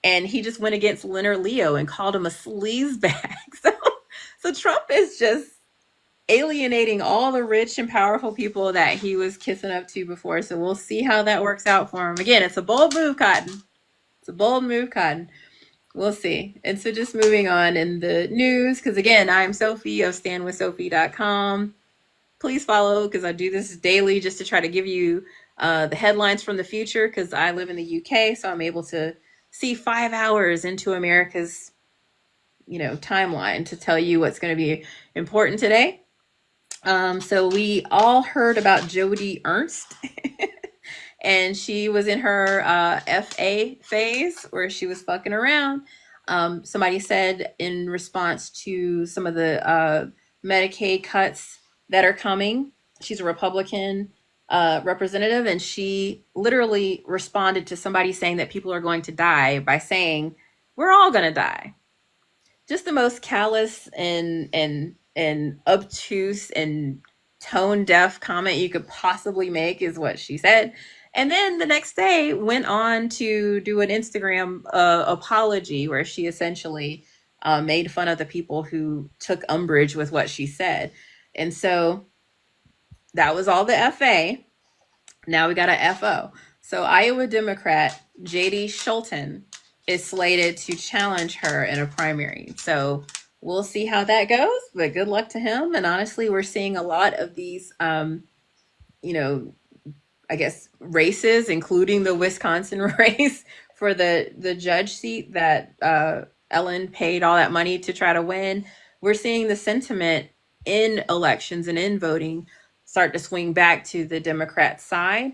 S1: And he just went against Leonard Leo and called him a sleazebag. So Trump is just alienating all the rich and powerful people that he was kissing up to before. So we'll see how that works out for him. Again, it's a bold move, Cotton. It's a bold move, Cotton. We'll see. And so just moving on in the news, because again, I'm Sophie of standwithsophie.com. Please follow, because I do this daily just to try to give you the headlines from the future, because I live in the UK, so I'm able to see 5 hours into America's, timeline to tell you what's going to be important today. So we all heard about Joni Ernst. And she was in her FA phase where she was fucking around. Somebody said in response to some of the Medicaid cuts that are coming, she's a Republican representative, and she literally responded to somebody saying that people are going to die by saying, "We're all going to die." Just the most callous and obtuse and tone deaf comment you could possibly make is what she said. And then the next day went on to do an Instagram apology where she essentially made fun of the people who took umbrage with what she said. And so that was all the FA. Now we got a FO. So Iowa Democrat J.D. Scholten is slated to challenge her in a primary. So we'll see how that goes, but good luck to him. And honestly, we're seeing a lot of these, I guess, races, including the Wisconsin race for the judge seat that Ellen paid all that money to try to win. We're seeing the sentiment in elections and in voting start to swing back to the Democrat side,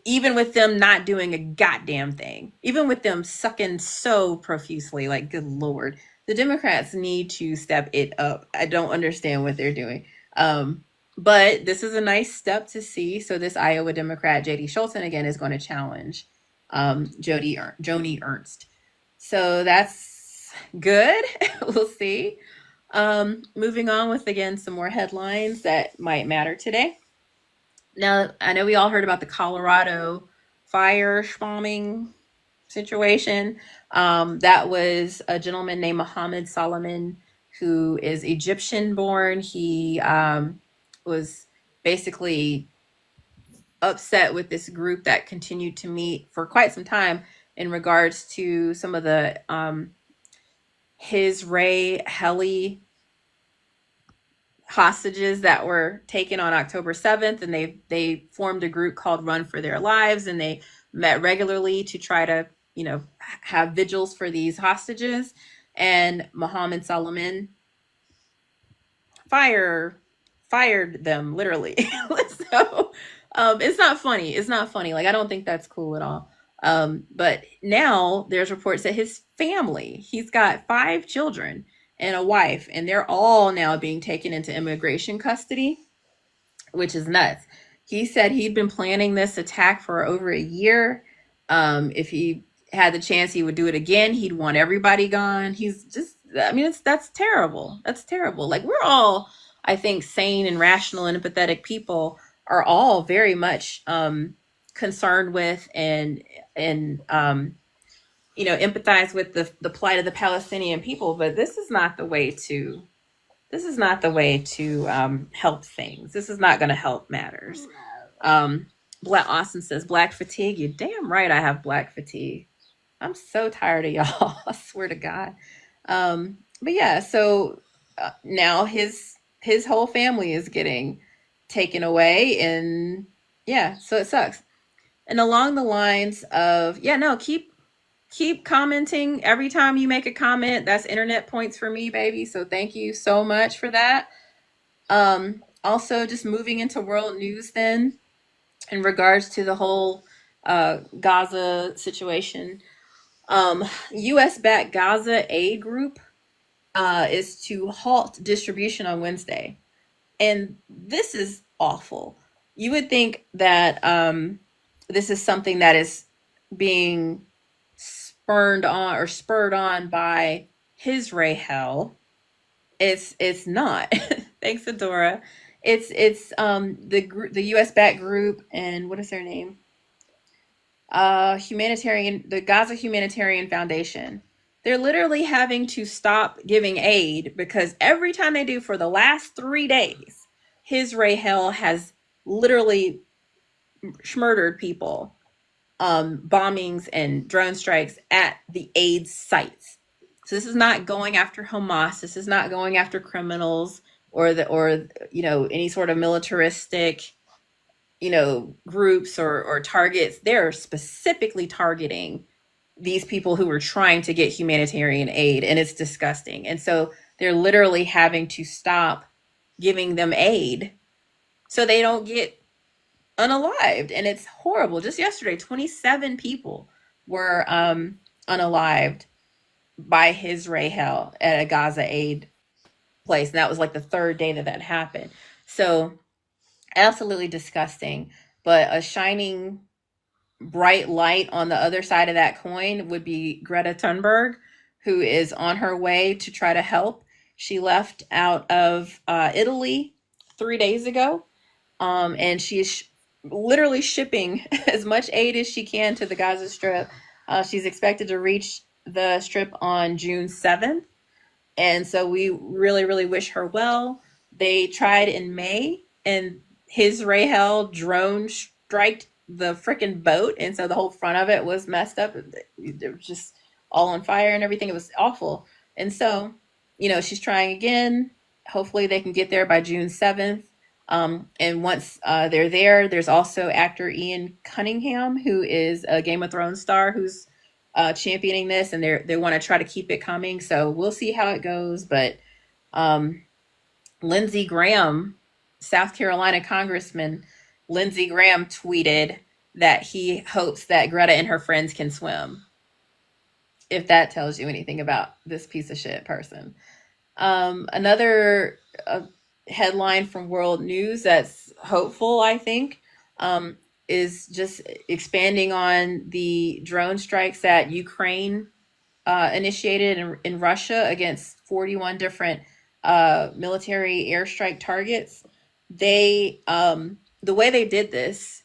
S1: even with them not doing a goddamn thing, even with them sucking so profusely, like, good Lord, the Democrats need to step it up. I don't understand what they're doing. But this is a nice step to see. So this Iowa Democrat, J.D. Scholten, again, is going to challenge Joni Ernst. So that's good. We'll see. Moving on with, again, some more headlines that might matter today. Now, I know we all heard about the Colorado fire bombing situation. That was a gentleman named Mohammed Solomon, who is Egyptian born. He was basically upset with this group that continued to meet for quite some time in regards to some of the his Ray Heli hostages that were taken on October 7th, and they formed a group called Run for Their Lives, and they met regularly to try to have vigils for these hostages. and Mohammed Salman fired them literally. So it's not funny. It's not funny. Like, I don't think that's cool at all. But now there's reports that his family, he's got 5 children and a wife, and they're all now being taken into immigration custody, which is nuts. He said he'd been planning this attack for over a year. If he had the chance, he would do it again. He'd want everybody gone. He's just, I mean, that's terrible. That's terrible. Like, we're all, I think, sane and rational and empathetic people are all very much concerned with and empathize with the plight of the Palestinian people. But this is not the way to help things. This is not going to help matters. Black Austin says, black fatigue. You're damn right I have black fatigue. I'm so tired of y'all. I swear to God. But yeah, so now his whole family is getting taken away, and yeah, so it sucks. And along the lines of, yeah, no, keep commenting every time you make a comment. That's internet points for me, baby. So thank you so much for that. Also, just moving into world news then, in regards to the whole Gaza situation. U.S.-backed Gaza aid group is to halt distribution on Wednesday. And this is awful. You would think that this is something that is being spurred on by his Reich. It's not. Thanks, Adora. It's the U.S. backed group, and what is their name? The Gaza Humanitarian Foundation. They're literally having to stop giving aid because every time they do for the last 3 days, his Reich has literally murdered people, bombings and drone strikes at the aid sites. So this is not going after Hamas. This is not going after criminals or any sort of militaristic groups or targets. They're specifically targeting these people who were trying to get humanitarian aid, and it's disgusting. And so they're literally having to stop giving them aid so they don't get unalived. And it's horrible. Just yesterday, 27 people were unalived by his Rahel at a Gaza aid place. And that was like the 3rd day that happened. So absolutely disgusting. But a shining bright light on the other side of that coin would be Greta Thunberg, who is on her way to try to help. She left out of Italy 3 days ago, and she is literally shipping as much aid as she can to the Gaza Strip. She's expected to reach the Strip on June 7th, and so we really, really wish her well. They tried in May, and his Rahel drone striked the freaking boat, and so the whole front of it was messed up. It was just all on fire and everything. It was awful. And so, she's trying again. Hopefully they can get there by June 7th. And once they're there, there's also actor Ian Cunningham, who is a Game of Thrones star, who's championing this, and they want to try to keep it coming. So we'll see how it goes. But Lindsey Graham, South Carolina Congressman Lindsey Graham, tweeted that he hopes that Greta and her friends can swim. If that tells you anything about this piece of shit person. Another headline from World News that's hopeful, I think, is just expanding on the drone strikes that Ukraine initiated in Russia against 41 different military airstrike targets. They the way they did this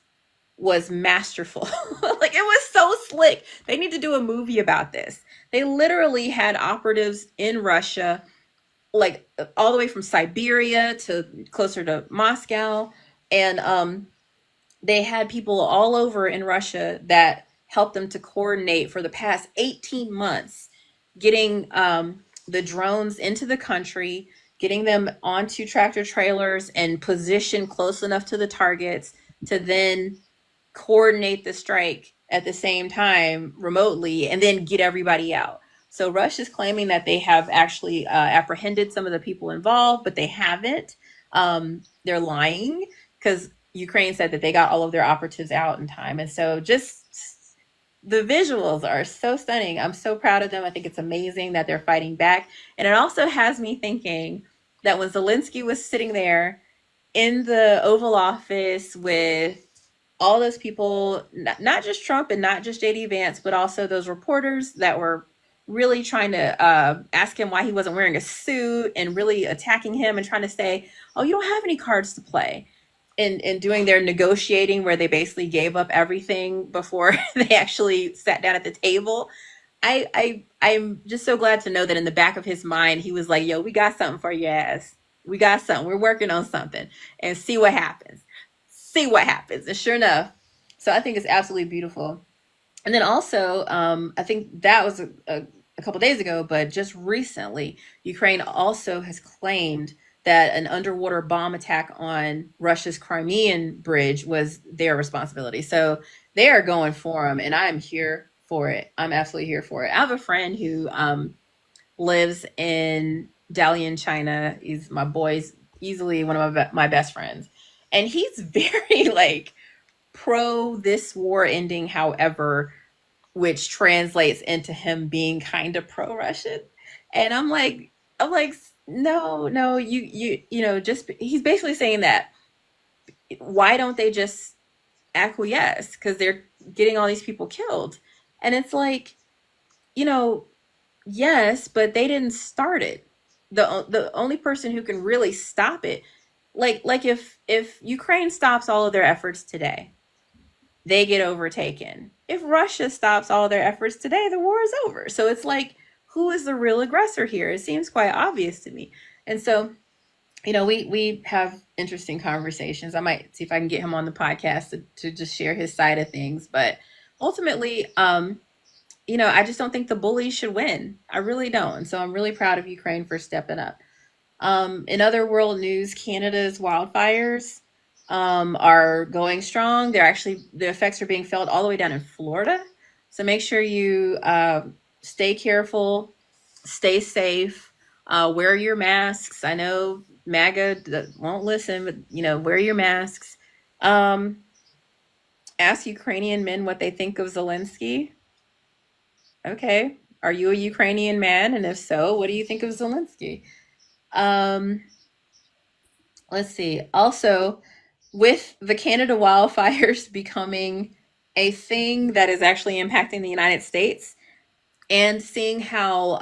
S1: was masterful. Like, it was so slick. They need to do a movie about this. They literally had operatives in Russia, like all the way from Siberia to closer to Moscow. And they had people all over in Russia that helped them to coordinate for the past 18 months, getting the drones into the country, getting them onto tractor trailers and positioned close enough to the targets to then coordinate the strike at the same time remotely and then get everybody out. So Russia is claiming that they have actually apprehended some of the people involved, but they haven't. They're lying because Ukraine said that they got all of their operatives out in time. And so just the visuals are so stunning. I'm so proud of them. I think it's amazing that they're fighting back. And it also has me thinking that when Zelensky was sitting there in the Oval Office with all those people, not just Trump and not just JD Vance, but also those reporters that were really trying to ask him why he wasn't wearing a suit and really attacking him and trying to say, oh, you don't have any cards to play. And doing their negotiating where they basically gave up everything before they actually sat down at the table. I'm just so glad to know that in the back of his mind, he was like, yo, we got something for your ass. We got something. We're working on something and see what happens. See what happens. And sure enough, so I think it's absolutely beautiful. And then also, I think that was a couple days ago, but just recently, Ukraine also has claimed that an underwater bomb attack on Russia's Crimean bridge was their responsibility. So they are going for them, and I'm here for it. I'm absolutely here for it. I have a friend who lives in Dalian, China. He's my boy's easily one of my best friends. And he's very like pro this war ending, however, which translates into him being kind of pro Russian. And I'm like, no, you know, just he's basically saying that why don't they just acquiesce? Because they're getting all these people killed. And it's like, you know, yes, but they didn't start it. The only person who can really stop it, like if Ukraine stops all of their efforts today, they get overtaken. If Russia stops all their efforts today, the war is over. So it's like, who is the real aggressor here? It seems quite obvious to me. And so, you know, we have interesting conversations. I might see if I can get him on the podcast to just share his side of things. But ultimately, you know, I just don't think the bullies should win. I really don't. And so I'm really proud of Ukraine for stepping up. In other world news, Canada's wildfires are going strong. They're actually, the effects are being felt all the way down in Florida. So make sure you stay careful, stay safe, wear your masks. I know MAGA won't listen, but, you know, wear your masks. Ask Ukrainian men what they think of Zelensky. Okay. Are you a Ukrainian man? And if so, what do you think of Zelensky? Let's see. Also, with the Canada wildfires becoming a thing that is actually impacting the United States, and seeing how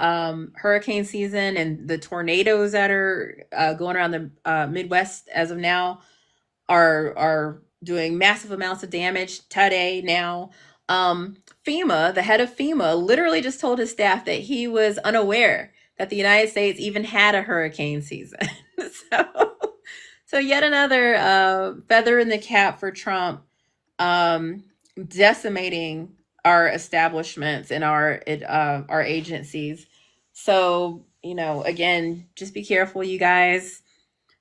S1: hurricane season and the tornadoes that are going around the Midwest as of now are doing massive amounts of damage today now. FEMA, the head of FEMA, literally just told his staff that he was unaware that the United States even had a hurricane season. So yet another feather in the cap for Trump, decimating our establishments and our agencies. So, you know, again, just be careful, you guys.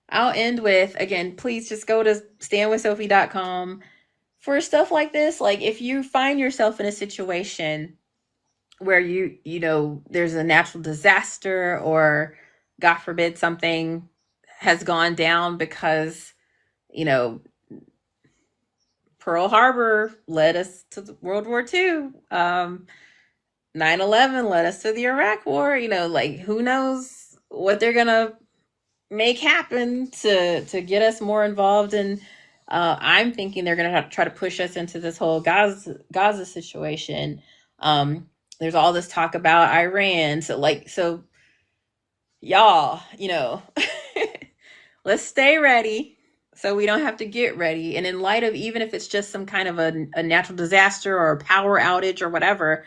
S1: I'll end with, again, please just go to standwithsophie.com for stuff like this. Like if you find yourself in a situation where you know, there's a natural disaster or God forbid something has gone down because, you know, Pearl Harbor led us to World War II. 9/11 led us to the Iraq War. You know, like who knows what they're gonna make happen to get us more involved in. I'm thinking they're gonna try to push us into this whole Gaza situation. There's all this talk about Iran. So y'all, you know, let's stay ready so we don't have to get ready. And in light of, even if it's just some kind of a natural disaster or a power outage or whatever,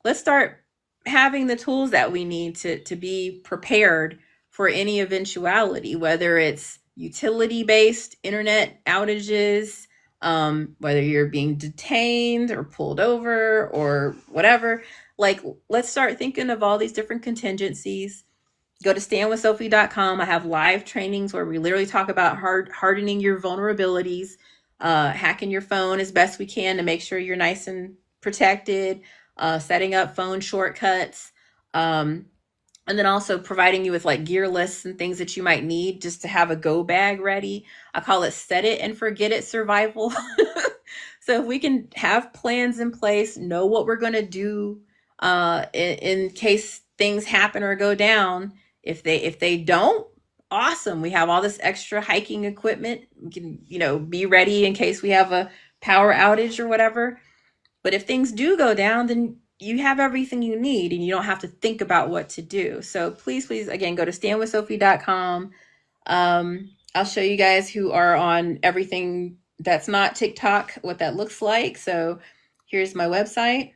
S1: let's start having the tools that we need to be prepared for any eventuality, whether it's utility-based internet outages, whether you're being detained or pulled over or whatever. Like, let's start thinking of all these different contingencies. Go to standwithsophie.com. I have live trainings where we literally talk about hardening your vulnerabilities, hacking your phone as best we can to make sure you're nice and protected, setting up phone shortcuts, And then also providing you with like gear lists and things that you might need just to have a go bag ready. I call it set it and forget it survival. So if we can have plans in place, know what we're going to do in case things happen or go down. If they don't, awesome. We have all this extra hiking equipment. We can be ready in case we have a power outage or whatever. But if things do go down, then you have everything you need and you don't have to think about what to do. So please, again, go to standwithsophie.com. I'll show you guys who are on everything that's not TikTok, what that looks like. So here's my website.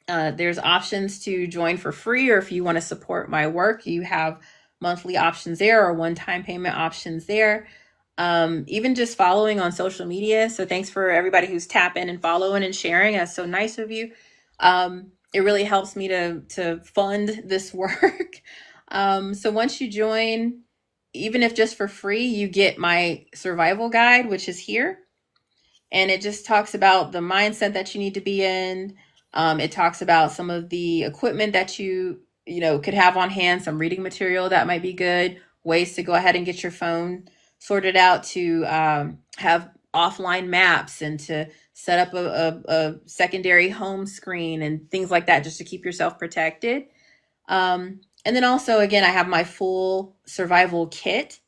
S1: There's options to join for free, or if you want to support my work, you have monthly options there or one-time payment options there. Even just following on social media. So thanks for everybody who's tapping and following and sharing. That's so nice of you. It really helps me to fund this work. So once you join, even if just for free, you get my survival guide, which is here. And it just talks about the mindset that you need to be in. It talks about some of the equipment that you could have on hand, some reading material that might be good, ways to go ahead and get your phone sorted out to have offline maps and to set up a secondary home screen and things like that, just to keep yourself protected. And then also, again, I have my full survival kit,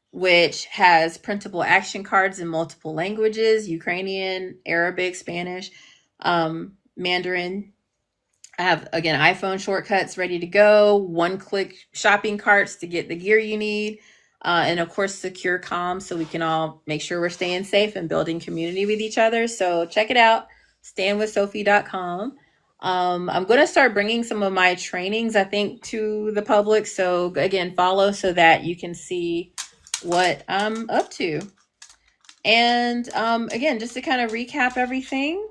S1: which has printable action cards in multiple languages: Ukrainian, Arabic, Spanish, Mandarin. I have, again, iPhone shortcuts ready to go, one-click shopping carts to get the gear you need, and of course, secure comms so we can all make sure we're staying safe and building community with each other. So check it out, standwithsophie.com. I'm going to start bringing some of my trainings, I think, to the public. So again, follow so that you can see what I'm up to. And again, just to kind of recap everything,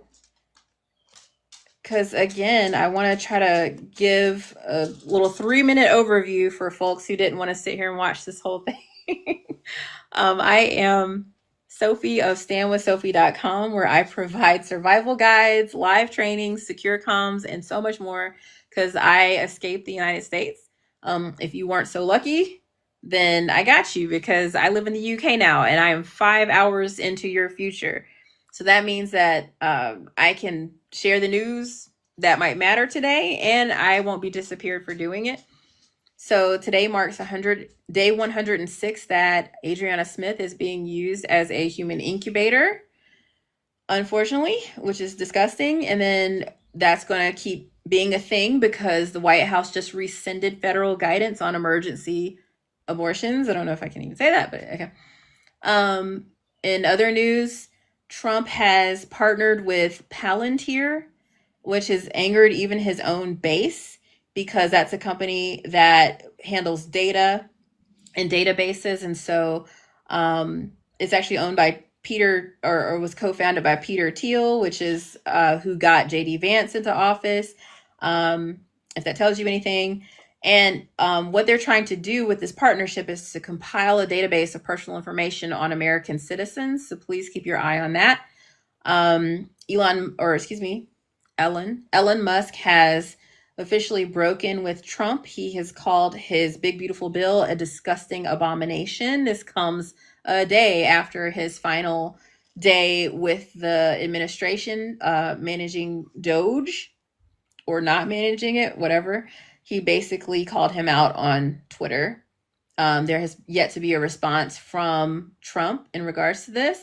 S1: because again, I want to try to give a little 3-minute overview for folks who didn't want to sit here and watch this whole thing. I am Sophie of standwithsophie.com, where I provide survival guides, live trainings, secure comms, and so much more, because I escaped the United States. If you weren't so lucky, then I got you, because I live in the UK now and I am 5 hours into your future. So that means that I can share the news that might matter today, and I won't be disappeared for doing it. So today marks day 106 that Adriana Smith is being used as a human incubator, unfortunately, which is disgusting. And then that's going to keep being a thing because the White House just rescinded federal guidance on emergency abortions. I don't know if I can even say that, but okay. In other news, Trump has partnered with Palantir, which has angered even his own base, because that's a company that handles data and databases. And so it's actually owned by Peter, or was co-founded by Peter Thiel, which is who got J.D. Vance into office, if that tells you anything. And what they're trying to do with this partnership is to compile a database of personal information on American citizens. So please keep your eye on that. Elon Musk has officially broken with Trump. He has called his big, beautiful bill a disgusting abomination. This comes a day after his final day with the administration, managing Doge, or not managing it, whatever. He basically called him out on Twitter. There has yet to be a response from Trump in regards to this.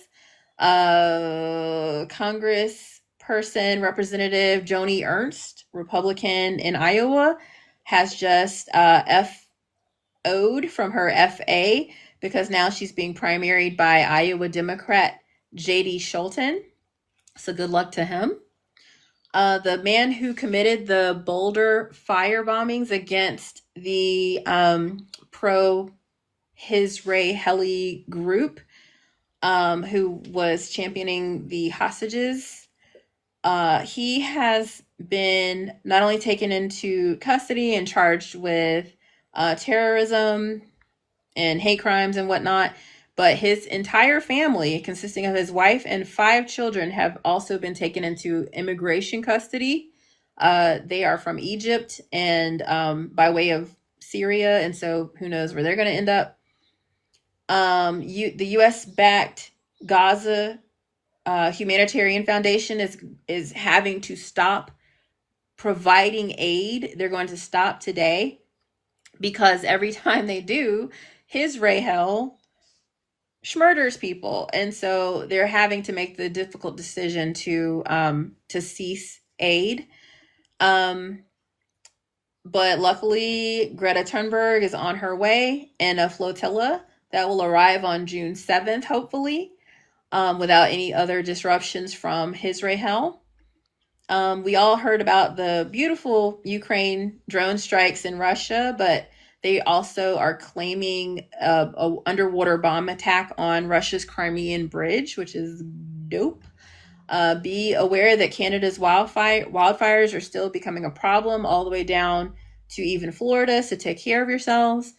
S1: Congressperson Representative Joni Ernst, Republican in Iowa, has just FO'd from her FA because now she's being primaried by Iowa Democrat J.D. Scholten. So good luck to him. The man who committed the Boulder fire bombings against the pro-Israeli group, who was championing the hostages, he has been not only taken into custody and charged with terrorism and hate crimes and whatnot, but his entire family, consisting of his wife and 5 children, have also been taken into immigration custody They are from Egypt and by way of Syria, and so who knows where they're going to end up. The U.S. backed Gaza Humanitarian Foundation is having to stop providing aid. They're going to stop today because every time they do, Israel murders people, and so they're having to make the difficult decision to cease aid. But luckily, Greta Thunberg is on her way in a flotilla that will arrive on June 7th, hopefully, without any other disruptions from Israel. We all heard about the beautiful Ukraine drone strikes in Russia, but they also are claiming a underwater bomb attack on Russia's Crimean Bridge, which is dope. Be aware that Canada's wildfires are still becoming a problem all the way down to even Florida, so take care of yourselves.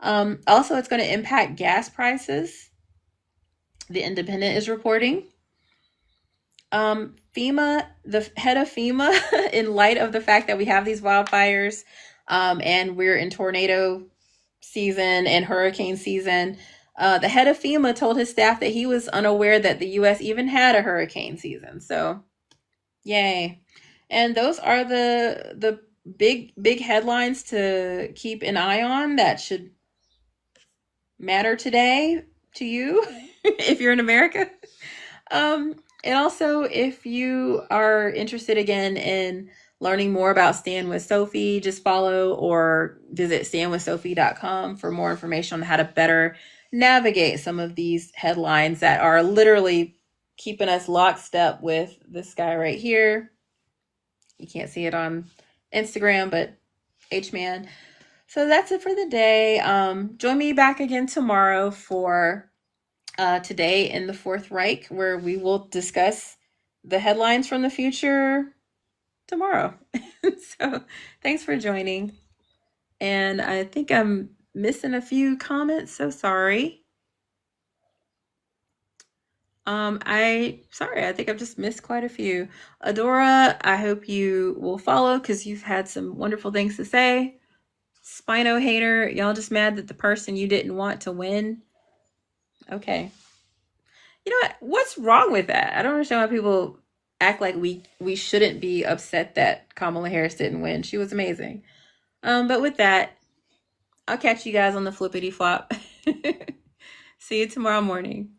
S1: Also, it's going to impact gas prices. The Independent is reporting. FEMA, the head of FEMA, in light of the fact that we have these wildfires and we're in tornado season and hurricane season, the head of FEMA told his staff that he was unaware that the U.S. even had a hurricane season. So, yay. And those are the big headlines to keep an eye on that should matter today to you if you're in America. And also, if you are interested again in learning more about Stand with Sophie, just follow or visit standwithsophie.com for more information on how to better navigate some of these headlines that are literally keeping us lockstep with this guy right here. You can't see it on Instagram, but H-Man. So that's it for the day. Join me back again tomorrow for Today in the Fourth Reich, where we will discuss the headlines from the future tomorrow. So thanks for joining. And I think I'm missing a few comments, so sorry. I think I've just missed quite a few. Adora, I hope you will follow because you've had some wonderful things to say. Spino hater, y'all just mad that the person you didn't want to win. Okay. You know what? What's wrong with that? I don't understand why people act like we shouldn't be upset that Kamala Harris didn't win. She was amazing. But with that, I'll catch you guys on the flippity flop. See you tomorrow morning.